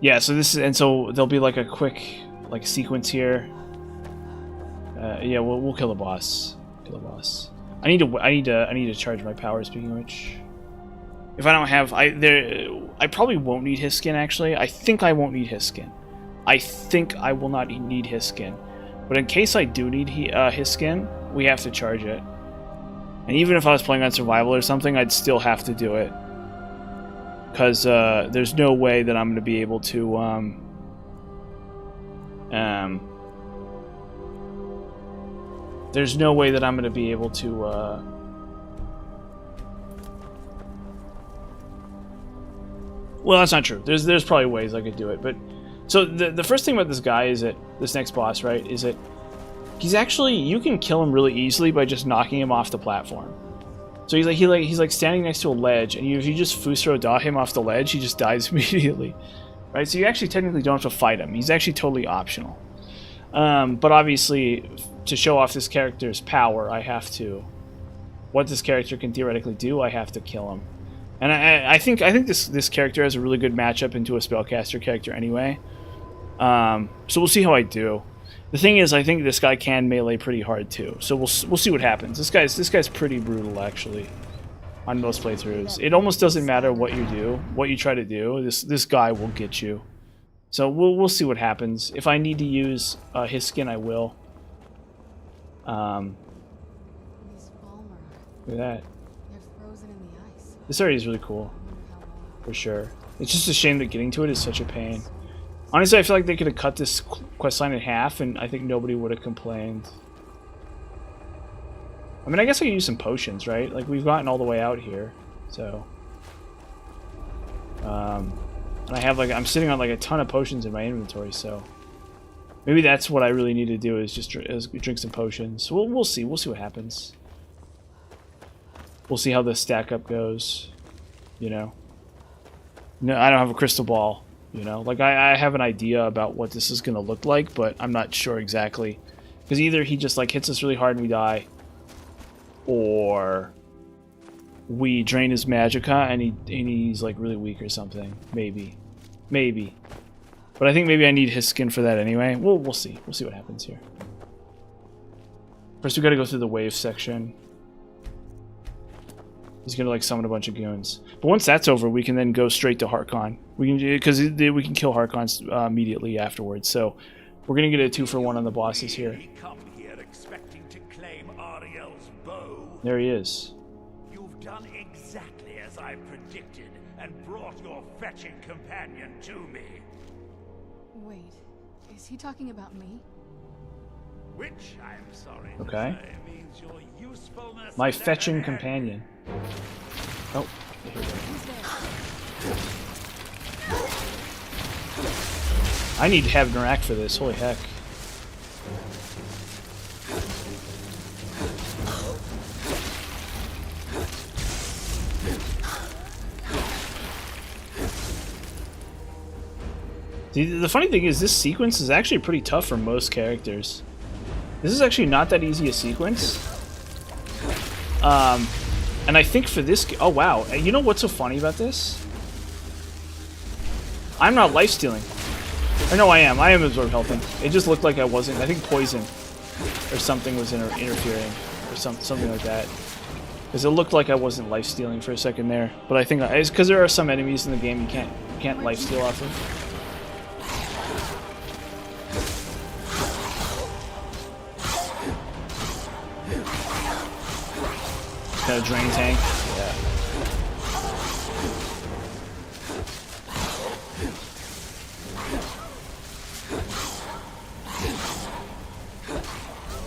Yeah. So this is, and so there'll be like a quick like sequence here. Yeah, we'll kill the boss. Kill the boss. I need to charge my power. Speaking of which, if I don't have, I probably won't need his skin. Actually, I think I won't need his skin. I think I will not need his skin. But in case I do need his skin, we have to charge it. And even if I was playing on survival or something, I'd still have to do it. Because there's no way that I'm going to be able to... there's no way that I'm going to be able to... Well, that's not true. There's probably ways I could do it, but... So the first thing about this guy is that this next boss, right, is that he's actually, you can kill him really easily by just knocking him off the platform. So he's like standing next to a ledge, and if you just Fusro Da him off the ledge, he just dies immediately, right? So you actually technically don't have to fight him. He's actually totally optional. But obviously, to show off this character's power, I have to. What this character can theoretically do, I have to kill him. And I think this character has a really good matchup into a spellcaster character anyway. So we'll see how I do. The thing is, I think this guy can melee pretty hard too. So we'll see what happens. This guy's pretty brutal actually. On most playthroughs, it almost doesn't matter what you try to do. This guy will get you. So we'll see what happens. If I need to use his skin, I will. Look at that. This area is really cool, for sure. It's just a shame that getting to it is such a pain. Honestly, I feel like they could have cut this questline in half, and I think nobody would have complained. I mean, I guess I could use some potions, right? Like, we've gotten all the way out here, so... and I have, like, I'm sitting on, like, a ton of potions in my inventory, so... Maybe that's what I really need to do, is just drink some potions. So we'll see. We'll see what happens. We'll see how the stack up goes, you know? No, I don't have a crystal ball, you know? Like, I have an idea about what this is going to look like, but I'm not sure exactly. Because either he just, like, hits us really hard and we die, or we drain his magicka and he's like really weak or something. Maybe. But I think maybe I need his skin for that anyway. We'll see. We'll see what happens here. First we gotta go through the wave section. He's gonna like summon a bunch of goons. But once that's over, we can then go straight to Harkon. We can kill Harkon immediately afterwards. So we're gonna get a 2-for-1 on the bosses here. There he is. You've done exactly as I predicted and brought your fetching companion to me. Wait, is he talking about me? Which, I'm sorry to say, means your usefulness. My fetching companion. Oh, here we go. I need to have Narak for this. Holy heck. The funny thing is, this sequence is actually pretty tough for most characters. This is actually not that easy a sequence. And I think for this... Oh, wow. You know what's so funny about this? I'm not life-stealing. Or no, I am. I am absorb healthing. It just looked like I wasn't. I think poison or something was interfering. Or something like that. Because it looked like I wasn't life-stealing for a second there. But I think it's because there are some enemies in the game you can't life-steal off of. Kind of drain tank. Yeah.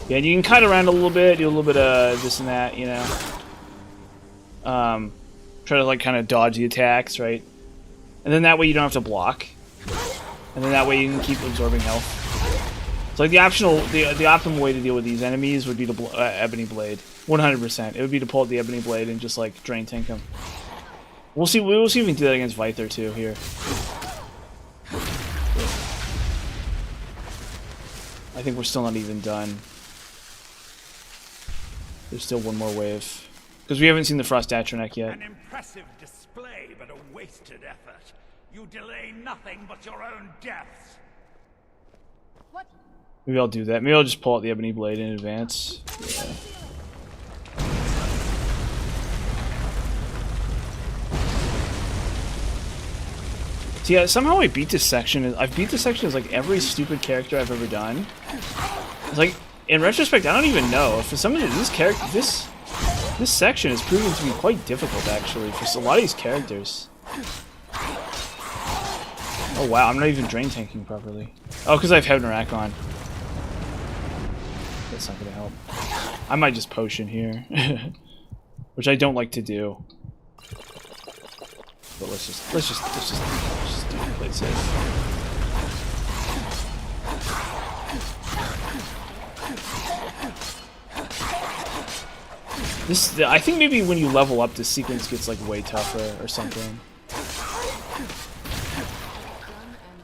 Yeah, and you can kite around a little bit, do a little bit of this and that, you know. Try to like kind of dodge the attacks, right? And then that way you don't have to block. And then that way you can keep absorbing health. So like the optimal way to deal with these enemies would be to Ebony Blade. 100%. It would be to pull out the Ebony Blade and just like drain tank him. We'll see if we can do that against Vyther too here. I think we're still not even done. There's still one more wave. Because we haven't seen the Frost Atronek yet. An impressive display, but a wasted effort. You delay nothing but your own deaths. What? Maybe I'll do that. Maybe I'll just pull out the Ebony Blade in advance. Yeah. So yeah, somehow I beat this section. I've beat this section as like every stupid character I've ever done. It's like, in retrospect, I don't even know if for some of these characters, this section is proving to be quite difficult actually for a lot of these characters. Oh wow, I'm not even drain tanking properly. Oh, because I have Narak on. That's not gonna help. I might just potion here, which I don't like to do. But let's just do it. Play it safe. I think maybe when you level up, this sequence gets like way tougher or something.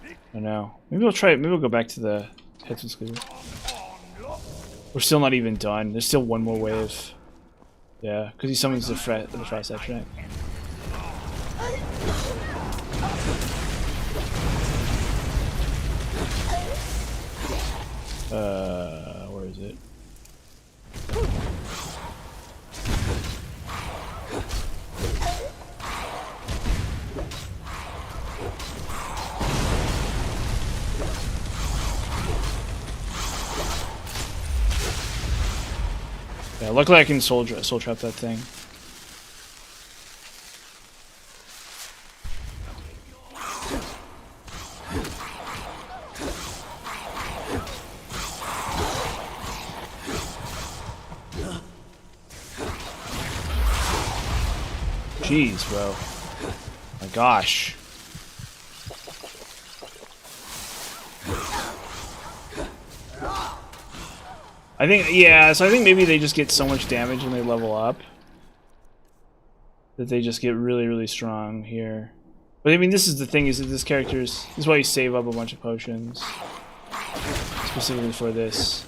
I don't know. Maybe we'll try it. Maybe we'll go back to the That's what's good. We're still not even done. There's still one more wave. Yeah, because he summons the frost atronach. Where is it? Yeah, luckily I can soul trap that thing. Jeez, bro. My gosh. I think, yeah, so I think maybe they just get so much damage when they level up that they just get really, really strong here. But I mean, this is the thing, is that this this is why you save up a bunch of potions. Specifically for this.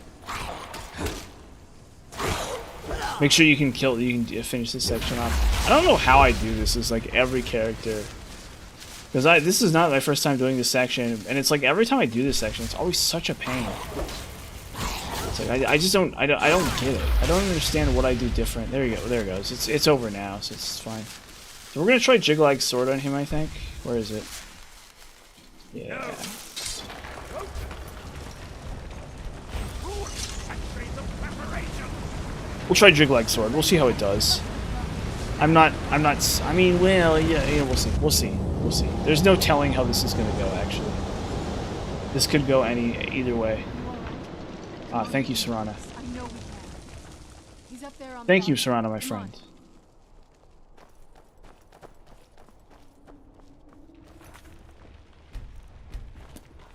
Make sure you can finish this section off. I don't know how I do this as like every character. Because this is not my first time doing this section, and it's like every time I do this section, it's always such a pain. It's like I just don't get it. I don't understand what I do different. There you go. There it goes. It's over now, so it's fine. So we're gonna try Jigglag's sword on him, I think. Where is it? Yeah. We'll try Jigglag's sword. We'll see how it does. I mean, well, yeah, we'll see. We'll see. There's no telling how this is gonna go, actually. This could go either way. Thank you, Serana. Thank you, Serana, my friend.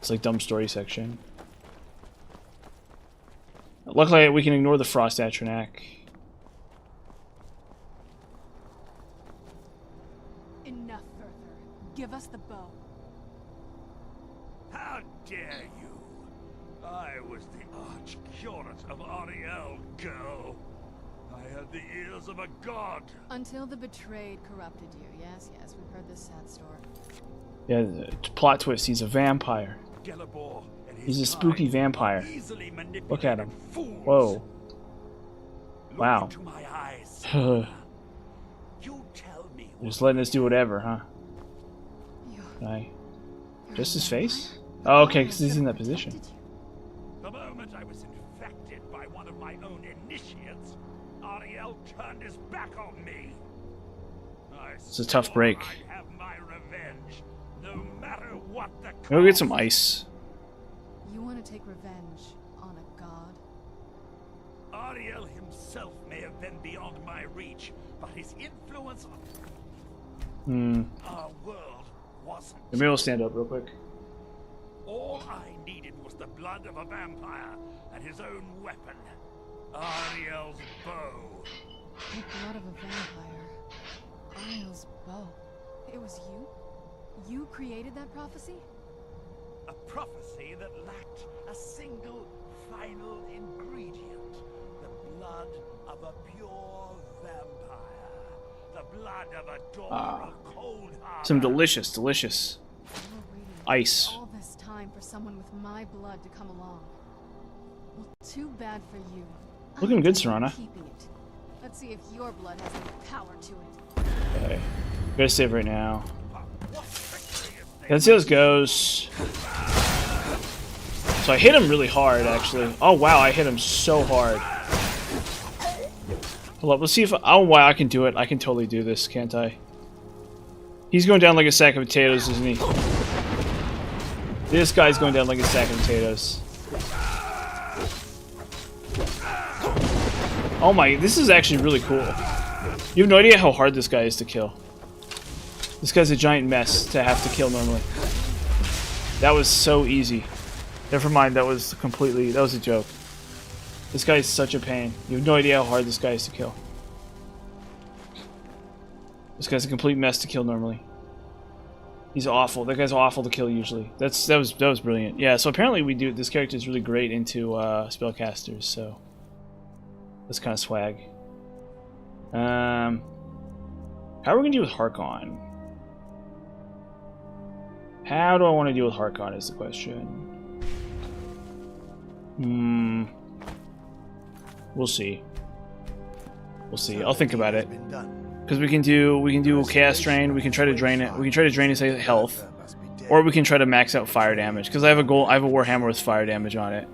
It's like dumb story section. Luckily, we can ignore the frost atronach. Enough further. Give us the bow. How dare you? I was the arch-curate of Ariel, girl. I had the ears of a god. Until the betrayed corrupted you. Yes, we've heard this sad story. Yeah, the plot twist, he's a vampire. He's a spooky vampire. Look at him. Whoa. Wow. Just letting us do whatever, huh? Right. Just his face? Oh, okay, because he's in that position. The moment I was infected by one of my own initiates, Ariel turned his back on me. It's a tough break. I'd have my revenge, no matter what the cost. Go get some ice. You want to take revenge on a god? Ariel himself may have been beyond my reach, but his influence on our world wasn't. Maybe I'll stand up real quick. All I needed was the blood of a vampire and his own weapon, Ariel's bow. The blood of a vampire. Ariel's bow. It was you? You created that prophecy? A prophecy that lacked a single final ingredient. The blood of a pure vampire. The blood of a daughter of cold heart. Some delicious ice. All this time for someone with my blood to come along. Well, too bad for you. Looking good, Serana. Keeping it. Let's see if your blood has any power to it. Okay. Gotta save right now. Let's see how this goes. So I hit him really hard, actually. Oh wow, I hit him so hard. Hold up, let's see if oh wow, I can do it. I can totally do this, can't I? He's going down like a sack of potatoes, isn't he? This guy's going down like a sack of potatoes. Oh my, this is actually really cool. You have no idea how hard this guy is to kill. This guy's a giant mess to have to kill normally. That was so easy. Never mind, that was a joke. This guy is such a pain. You have no idea how hard this guy is to kill. This guy's a complete mess to kill normally. He's awful. That guy's awful to kill usually. That was brilliant. Yeah, so apparently this character is really great into spellcasters, so that's kind of swag. How are we gonna deal with Harkon? How do I want to deal with Harkon is the question. We'll see. We'll see. I'll think about it. Because we can do Chaos Drain. We can try to drain it. We can try to drain his health, or we can try to max out fire damage. Because I have a Warhammer with fire damage on it,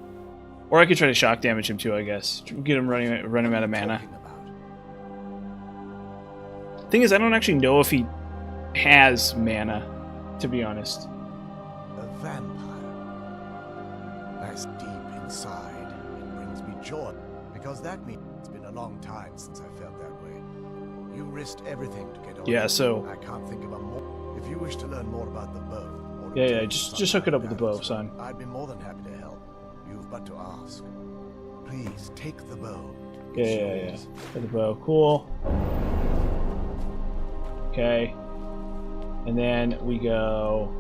or I could try to shock damage him too. I guess get him run him out of mana. Thing is, I don't actually know if he has mana, to be honest. A vampire. That's deep inside. It brings me joy, because that means it's been a long time since I felt that way. You risked everything to get over. Yeah, so I can't think of a more. If you wish to learn more about the bow, or yeah, just hook it up with the bow, son. I'd be more than happy to help. You've but to ask. Please take the bow. Yeah. For the bow, cool. Okay, and then we go.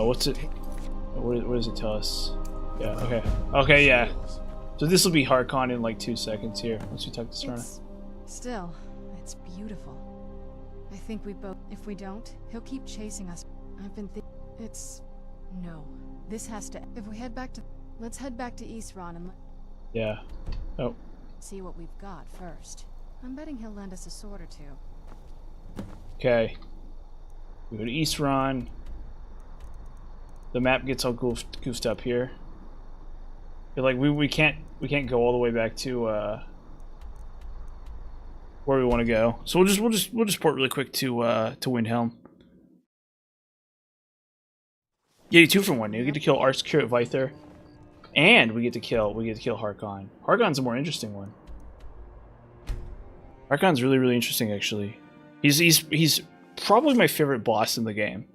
What's it? What does it tell us? Yeah. Okay. Okay. Yeah. So this will be Harkon in like 2 seconds here. Once we talk to Serana. Still, it's beautiful. I think we both. If we don't, he'll keep chasing us. I've been thinking. It's no. This has to. If we head back to, let's head back to Isran and yeah. Oh. see what we've got first. I'm betting he'll lend us a sword or two. Okay. We go to Isran. The map gets all goofed up here. Like we can't go all the way back to where we want to go. So we'll just port really quick to Windhelm. Yeah, 2 for 1. We get to kill Archcurate Vyther, and we get to kill Harkon. Harkon's a more interesting one. Harkon's really interesting actually. He's probably my favorite boss in the game.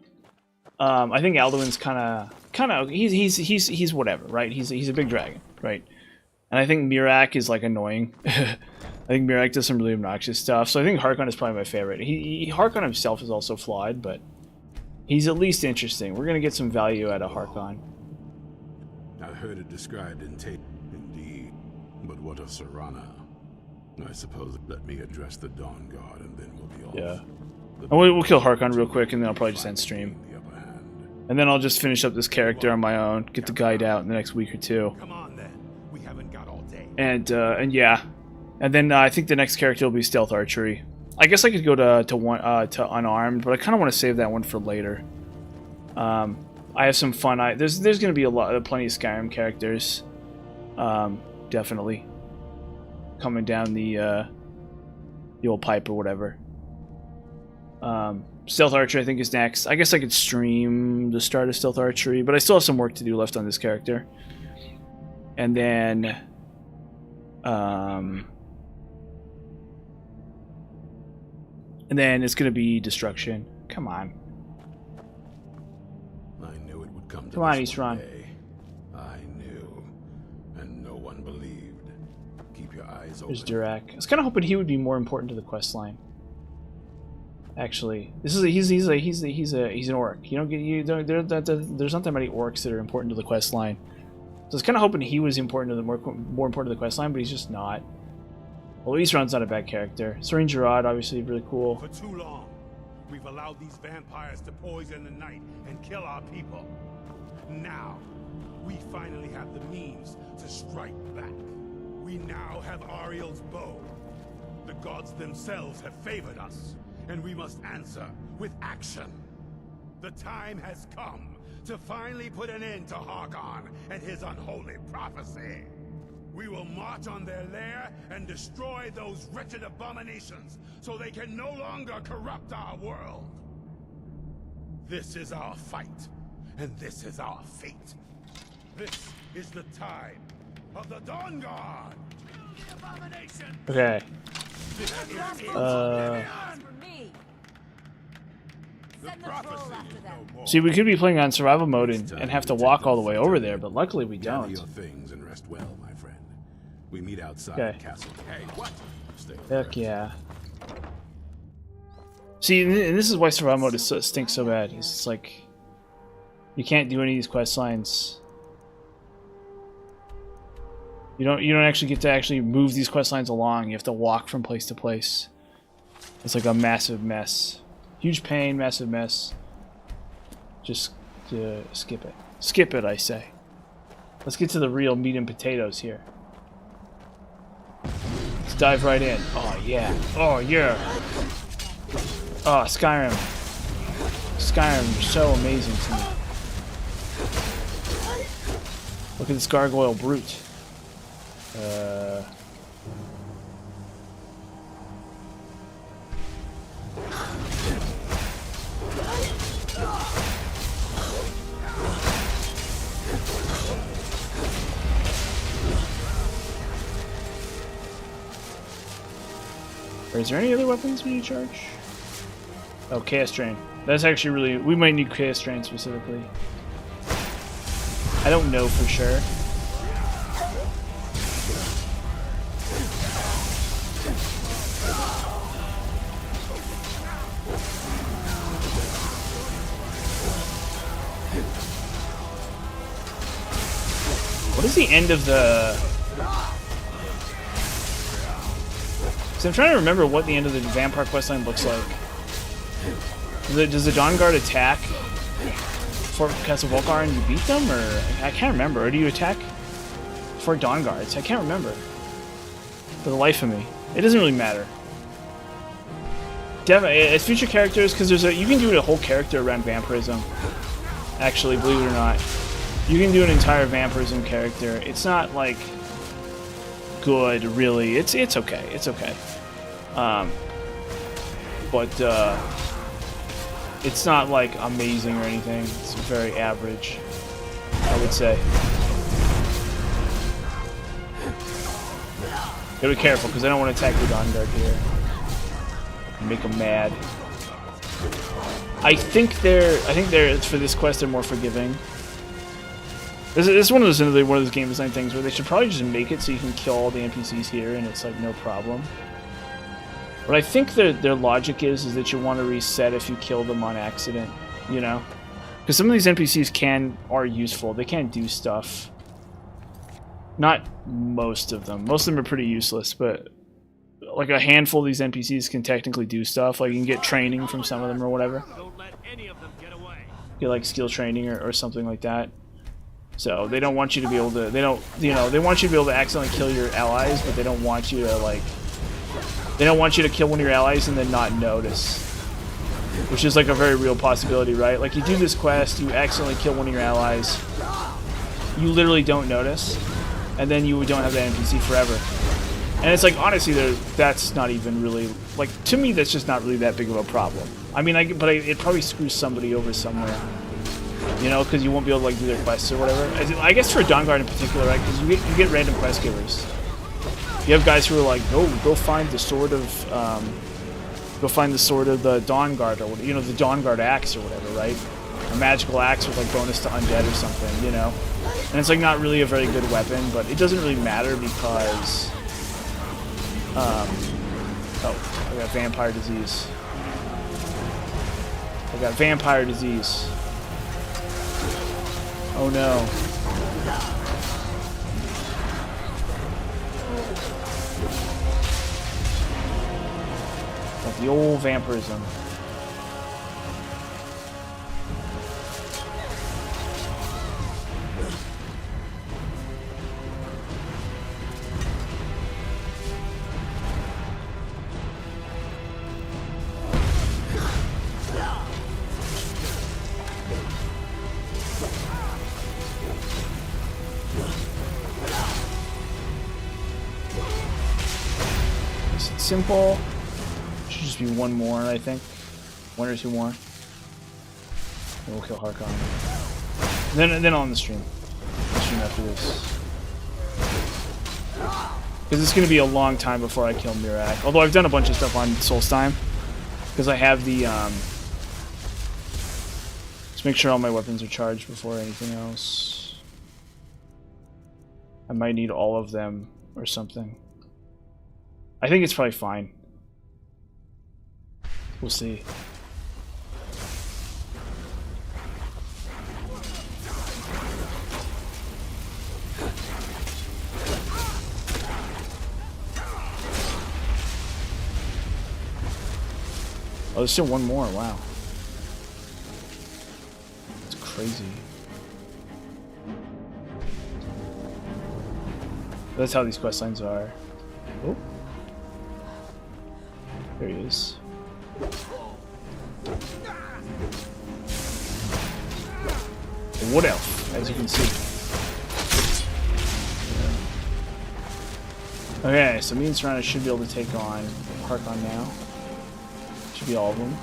I think Alduin's kind of he's whatever, right? He's a big dragon, right? And I think Mirak is like annoying. I think Mirak does some really obnoxious stuff. So I think Harkon is probably my favorite. Harkon himself is also flawed, but he's at least interesting. We're gonna get some value out of Harkon. I've heard it described in tape, indeed. But what of Serana? I suppose let me address the Dawn Guard, and then we'll be off. Yeah. And we'll kill Harkon real quick, and then I'll probably just end stream. And then I'll just finish up this character on my own, get the guide out in the next week or 2. Come on then. We haven't got all day. And yeah. And then I think the next character will be Stealth Archery. I guess I could go to Unarmed, but I kind of want to save that one for later. I have some fun. There's going to be plenty of Skyrim characters, definitely coming down the old pipe or whatever. Stealth Archery I think is next. I guess I could stream the start of Stealth Archery, but I still have some work to do left on this character. And then it's gonna be Destruction. Come on. I knew it would come to Come on, this Isran. one day. I knew, and no one believed. Keep your eyes open. There's Durak. I was kind of hoping he would be more important to the quest line. Actually, he's an orc. There's not that many orcs that are important to the quest line. So I was kind of hoping he was important to the more important to the quest line, but he's just not. Well, Isran's not a bad character. Serene Gerard, obviously, really cool. For too long, we've allowed these vampires to poison the night and kill our people. Now, we finally have the means to strike back. We now have Ariel's bow. The gods themselves have favored us, and we must answer with action. The time has come to finally put an end to Harkon and his unholy prophecy. We will march on their lair and destroy those wretched abominations so they can no longer corrupt our world. This is our fight, and this is our fate. This is the time of the Dawn Guard. The abomination. Okay. This is Send the troll after them. See, we could be playing on survival mode and have to walk all the way over there, but luckily we Gather don't. your things and rest well, my friend. We meet outside Okay. the castle. Hey, what? Stay Heck yeah. See, and this is why survival mode stinks so bad. It's like you can't do any of these quest lines. You don't actually get to actually move these quest lines along. You have to walk from place to place. It's like a massive mess. Huge pain, massive mess. Just skip it. Skip it, I say. Let's get to the real meat and potatoes here. Let's dive right in. Oh yeah. Oh yeah. Oh, Skyrim. Skyrim is so amazing to me. Look at this gargoyle brute. Is there any other weapons we need to charge? Oh, Chaos Drain. That's actually really... We might need Chaos Drain specifically. I don't know for sure. What is the end of the... So I'm trying to remember what the end of the Vampire questline looks like. Does the Dawn Guard attack Fort Castle Volcar and you beat them? Or I can't remember. Or do you attack Fort Dawn Guards? I can't remember. For the life of me. It doesn't really matter. Definitely, as future characters, because you can do a whole character around vampirism. Actually, believe it or not. You can do an entire vampirism character. It's not like good, really. It's okay. It's okay. But it's not like amazing or anything. It's very average, I would say. Gotta be careful because I don't want to attack the Dawn Guard here. Make them mad. I think they're for this quest they're more forgiving. This is one of those game design things where they should probably just make it so you can kill all the NPCs here and it's like no problem. What I think their logic is that you want to reset if you kill them on accident, you know? Because some of these NPCs are useful. They can do stuff. Not most of them. Most of them are pretty useless, but like a handful of these NPCs can technically do stuff. Like you can get training from some of them or whatever. Don't let any of them get away. Get like skill training or something like that. So they don't want you to be able to, they want you to be able to accidentally kill your allies, but they don't want you to they don't want you to kill one of your allies and then not notice. Which is like a very real possibility, right? Like you do this quest, you accidentally kill one of your allies, you literally don't notice, and then you don't have that NPC forever. And it's like, honestly, that's not even really, like, to me that's just not really that big of a problem. I mean, it probably screws somebody over somewhere. You know, because you won't be able to like do their quests or whatever. I guess for Dawn Guard in particular, right? Because you get random quest givers. You have guys who are like, go find the sword of the Dawn Guard, or the Dawn Guard axe or whatever, right? A magical axe with like bonus to undead or something, you know. And it's like not really a very good weapon, but it doesn't really matter because oh, I got vampire disease. Oh no. Got the old vampirism. Simple. Should just be one more, I think. One or two more. And we'll kill Harkon. Then on the stream. The stream after this. Because it's going to be a long time before I kill Mirak. Although I've done a bunch of stuff on Solstheim. Because I have the, Let's make sure all my weapons are charged before anything else. I might need all of them or something. I think it's probably fine. We'll see. Oh, there's still one more. Wow. It's crazy. That's how these quest lines are. Oh. There he is. A wood elf, as you can see. Okay, so me and Serana should be able to take on Harkon now. Should be all of them.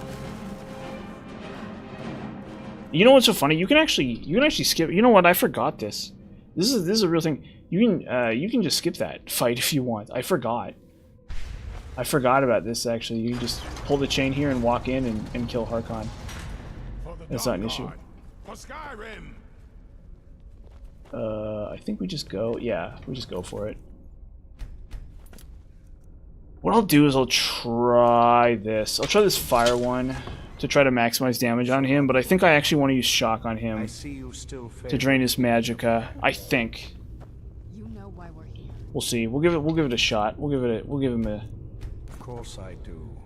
You know what's so funny? You can actually skip. You know what? I forgot this. This is a real thing. You can just skip that fight if you want. I forgot about this actually. You can just pull the chain here and walk in and kill Harkon. That's not an issue. For Skyrim. I think we just go. Yeah, we just go for it. What I'll do is I'll try this. I'll try this fire one to try to maximize damage on him, but I think I actually want to use shock on him to drain his magicka. I think. You know why we're here. We'll see. We'll give it a shot. We'll give him a. Of course I do.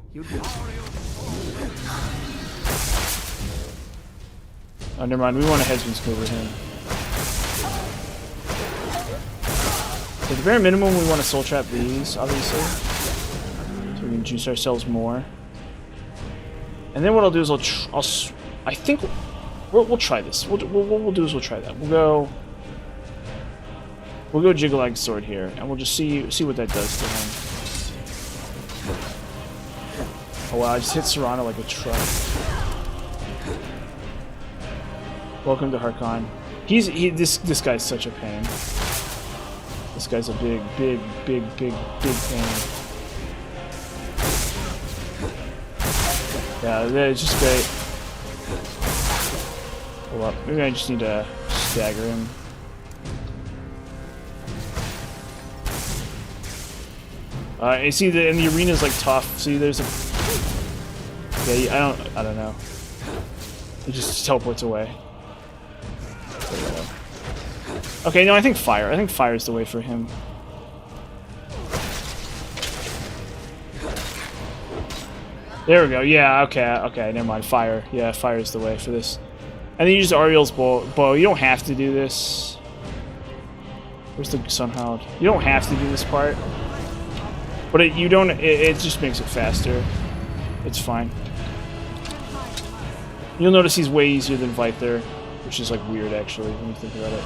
Oh, never mind. We want to headsman scoop over him. So at the bare minimum, we want to soul trap these, obviously, so we can juice ourselves more. And then what I'll do is I think we'll try this. What we'll do is we'll try that. We'll go Jiggle Sword here, and we'll just see what that does to him. Oh wow! I just hit Serana like a truck. Welcome to Harkon. This guy's such a pain. This guy's a big pain. Yeah, it's just great. Hold up. Maybe I just need to stagger him. You see, and the arena's like tough. See, there's a. Yeah, I don't know. It just teleports away. Okay, no, I think fire. I think fire is the way for him. There we go. Yeah, okay, never mind. Fire. Yeah, fire is the way for this. And then you use Ariel's bow. You don't have to do this. Where's the Sunhound? You don't have to do this part. But it just makes it faster. It's fine. You'll notice he's way easier than Vyther, which is like weird actually when you think about it.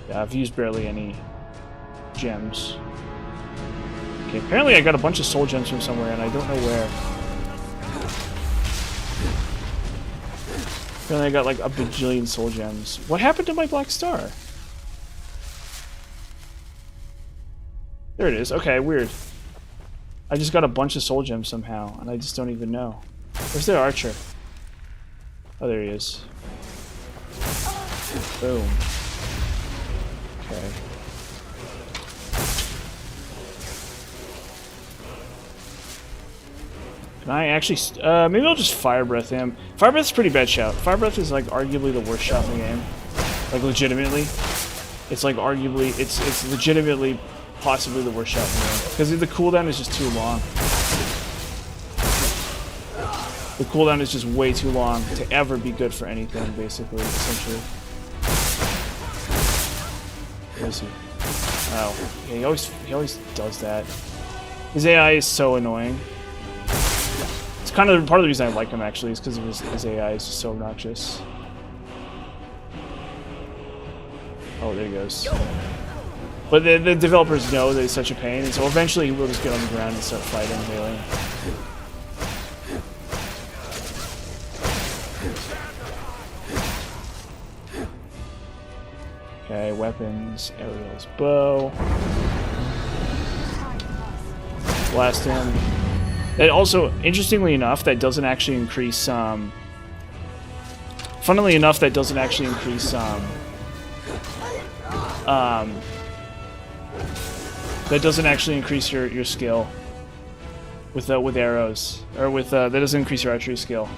Yeah, I've used barely any gems. Okay, apparently I got a bunch of soul gems from somewhere and I don't know where. Apparently I got like a bajillion soul gems. What happened to my black star? There it is. Okay, weird. I just got a bunch of soul gems somehow and I just don't even know. Where's the archer? Oh, there he is. Boom. Okay. Can I actually... maybe I'll just Fire Breath him. Fire Breath's a pretty bad shout. Fire Breath is like arguably the worst shot in the game. Like legitimately. It's like arguably... It's legitimately possibly the worst shot in the game. Because the cooldown is just too long. The cooldown is just way too long to ever be good for anything, basically, essentially. Where is he? Oh, yeah, he always does that. His AI is so annoying. It's kind of part of the reason I like him actually, is because of his AI is just so obnoxious. Oh, there he goes. But the developers know that he's such a pain, and so eventually he will just get on the ground and start fighting, really. Okay, weapons, Ariel's bow. Blast him. That also, interestingly enough, that doesn't actually increase Funnily enough, that doesn't actually increase your skill with arrows, or with that doesn't increase your archery skill,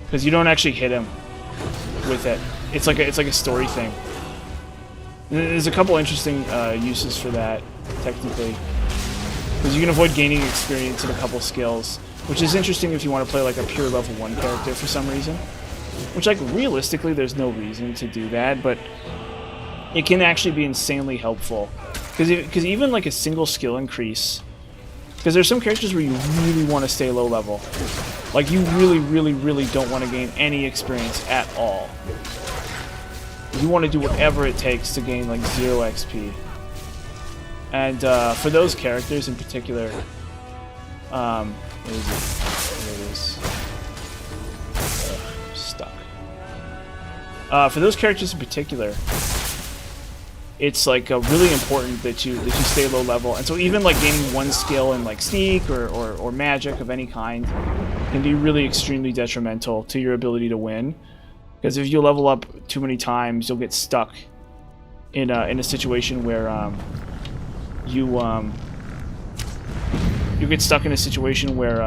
because you don't actually hit him with it. It's like a story thing. And there's a couple interesting uses for that, technically, because you can avoid gaining experience in a couple skills, which is interesting if you want to play like a pure level 1 character for some reason. Which, like, realistically, there's no reason to do that, but it can actually be insanely helpful. Because even, like, a single skill increase... Because there's some characters where you really want to stay low level. Like, you really, really, really don't want to gain any experience at all. You want to do whatever it takes to gain, like, 0 XP. And, for those characters in particular... where is it? There it is. Stuck. For those characters in particular, it's like really important that you stay low level, and so even like gaining 1 skill in like sneak or magic of any kind can be really extremely detrimental to your ability to win. Because if you level up too many times, you'll get stuck in a situation where you get stuck in a situation where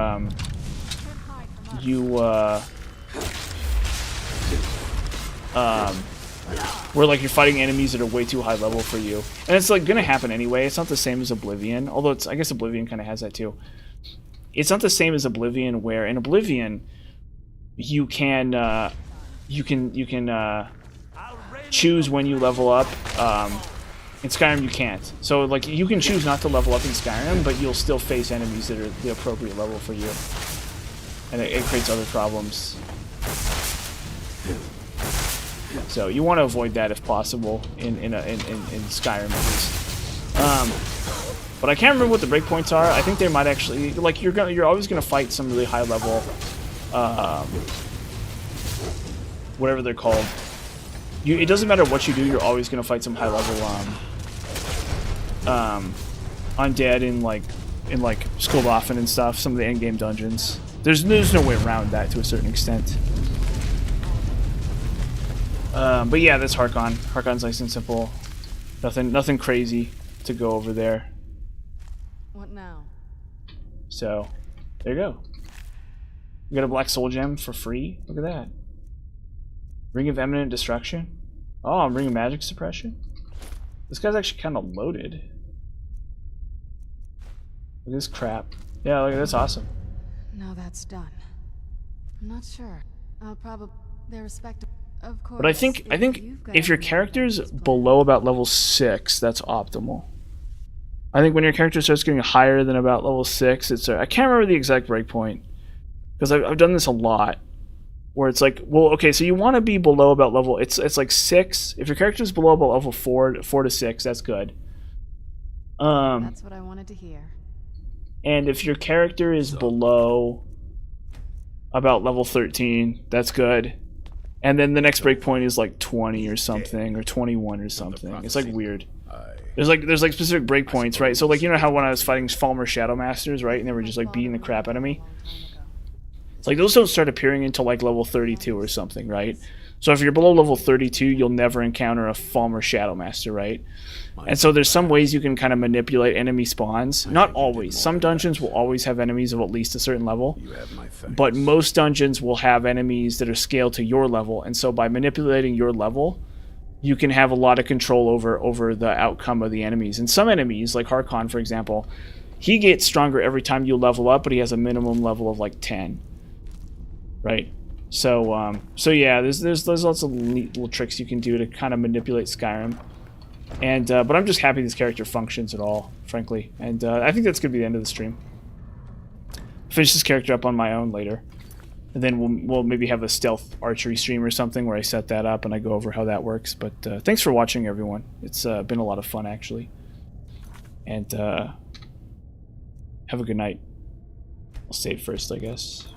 where like you're fighting enemies that are way too high level for you, and it's like gonna happen anyway. It's not the same as Oblivion, although I guess Oblivion kind of has that too. It's not the same as Oblivion, where in Oblivion you can choose when you level up. In Skyrim you can't. So like you can choose not to level up in Skyrim, but you'll still face enemies that are the appropriate level for you, and it creates other problems. So you want to avoid that if possible in Skyrim at least. But I can't remember what the breakpoints are. I think they might actually, like, you're always gonna fight some really high level, whatever they're called. It doesn't matter what you do. You're always gonna fight some high level undead in like Skoldofen and stuff. Some of the end game dungeons. There's no way around that to a certain extent. But yeah, that's Harkon. Harkon's nice and simple. Nothing crazy to go over there. What now? So, there you go. We got a Black Soul Gem for free. Look at that. Ring of Eminent Destruction. Oh, Ring of Magic Suppression. This guy's actually kind of loaded. Look at this crap. Yeah, look, that's awesome. Now that's done. I'm not sure. I'll probably... They're respectable. Of course. But I think if your character's below about level 6, that's optimal. I think when your character starts getting higher than about level 6, it's I can't remember the exact breakpoint, because I've done this a lot, where it's like, well, okay, so you want to be below about level, it's like 6. If your character's below about level 4 to 6, that's good. That's what I wanted to hear. And if your character is below about level 13, that's good. And then the next breakpoint is like 20 or something, or 21 or something. It's like weird. There's like specific breakpoints, right? So like, you know how when I was fighting Falmer Shadow Masters, right, and they were just like beating the crap out of me? It's like those don't start appearing until like level 32 or something, right? So if you're below level 32, you'll never encounter a Falmer Shadow Master, right? And so there's some ways you can kind of manipulate enemy spawns. Not always. Some dungeons will always have enemies of at least a certain level. But most dungeons will have enemies that are scaled to your level. And so by manipulating your level, you can have a lot of control over the outcome of the enemies. And some enemies, like Harkon, for example, he gets stronger every time you level up, but he has a minimum level of like 10. Right? So yeah, there's lots of neat little tricks you can do to kind of manipulate Skyrim. And but I'm just happy this character functions at all, frankly. And I think that's gonna be the end of the stream. Finish this character up on my own later, and then we'll maybe have a stealth archery stream or something where I set that up and I go over how that works. But thanks for watching, everyone. It's been a lot of fun, actually. And have a good night. I'll save first, I guess.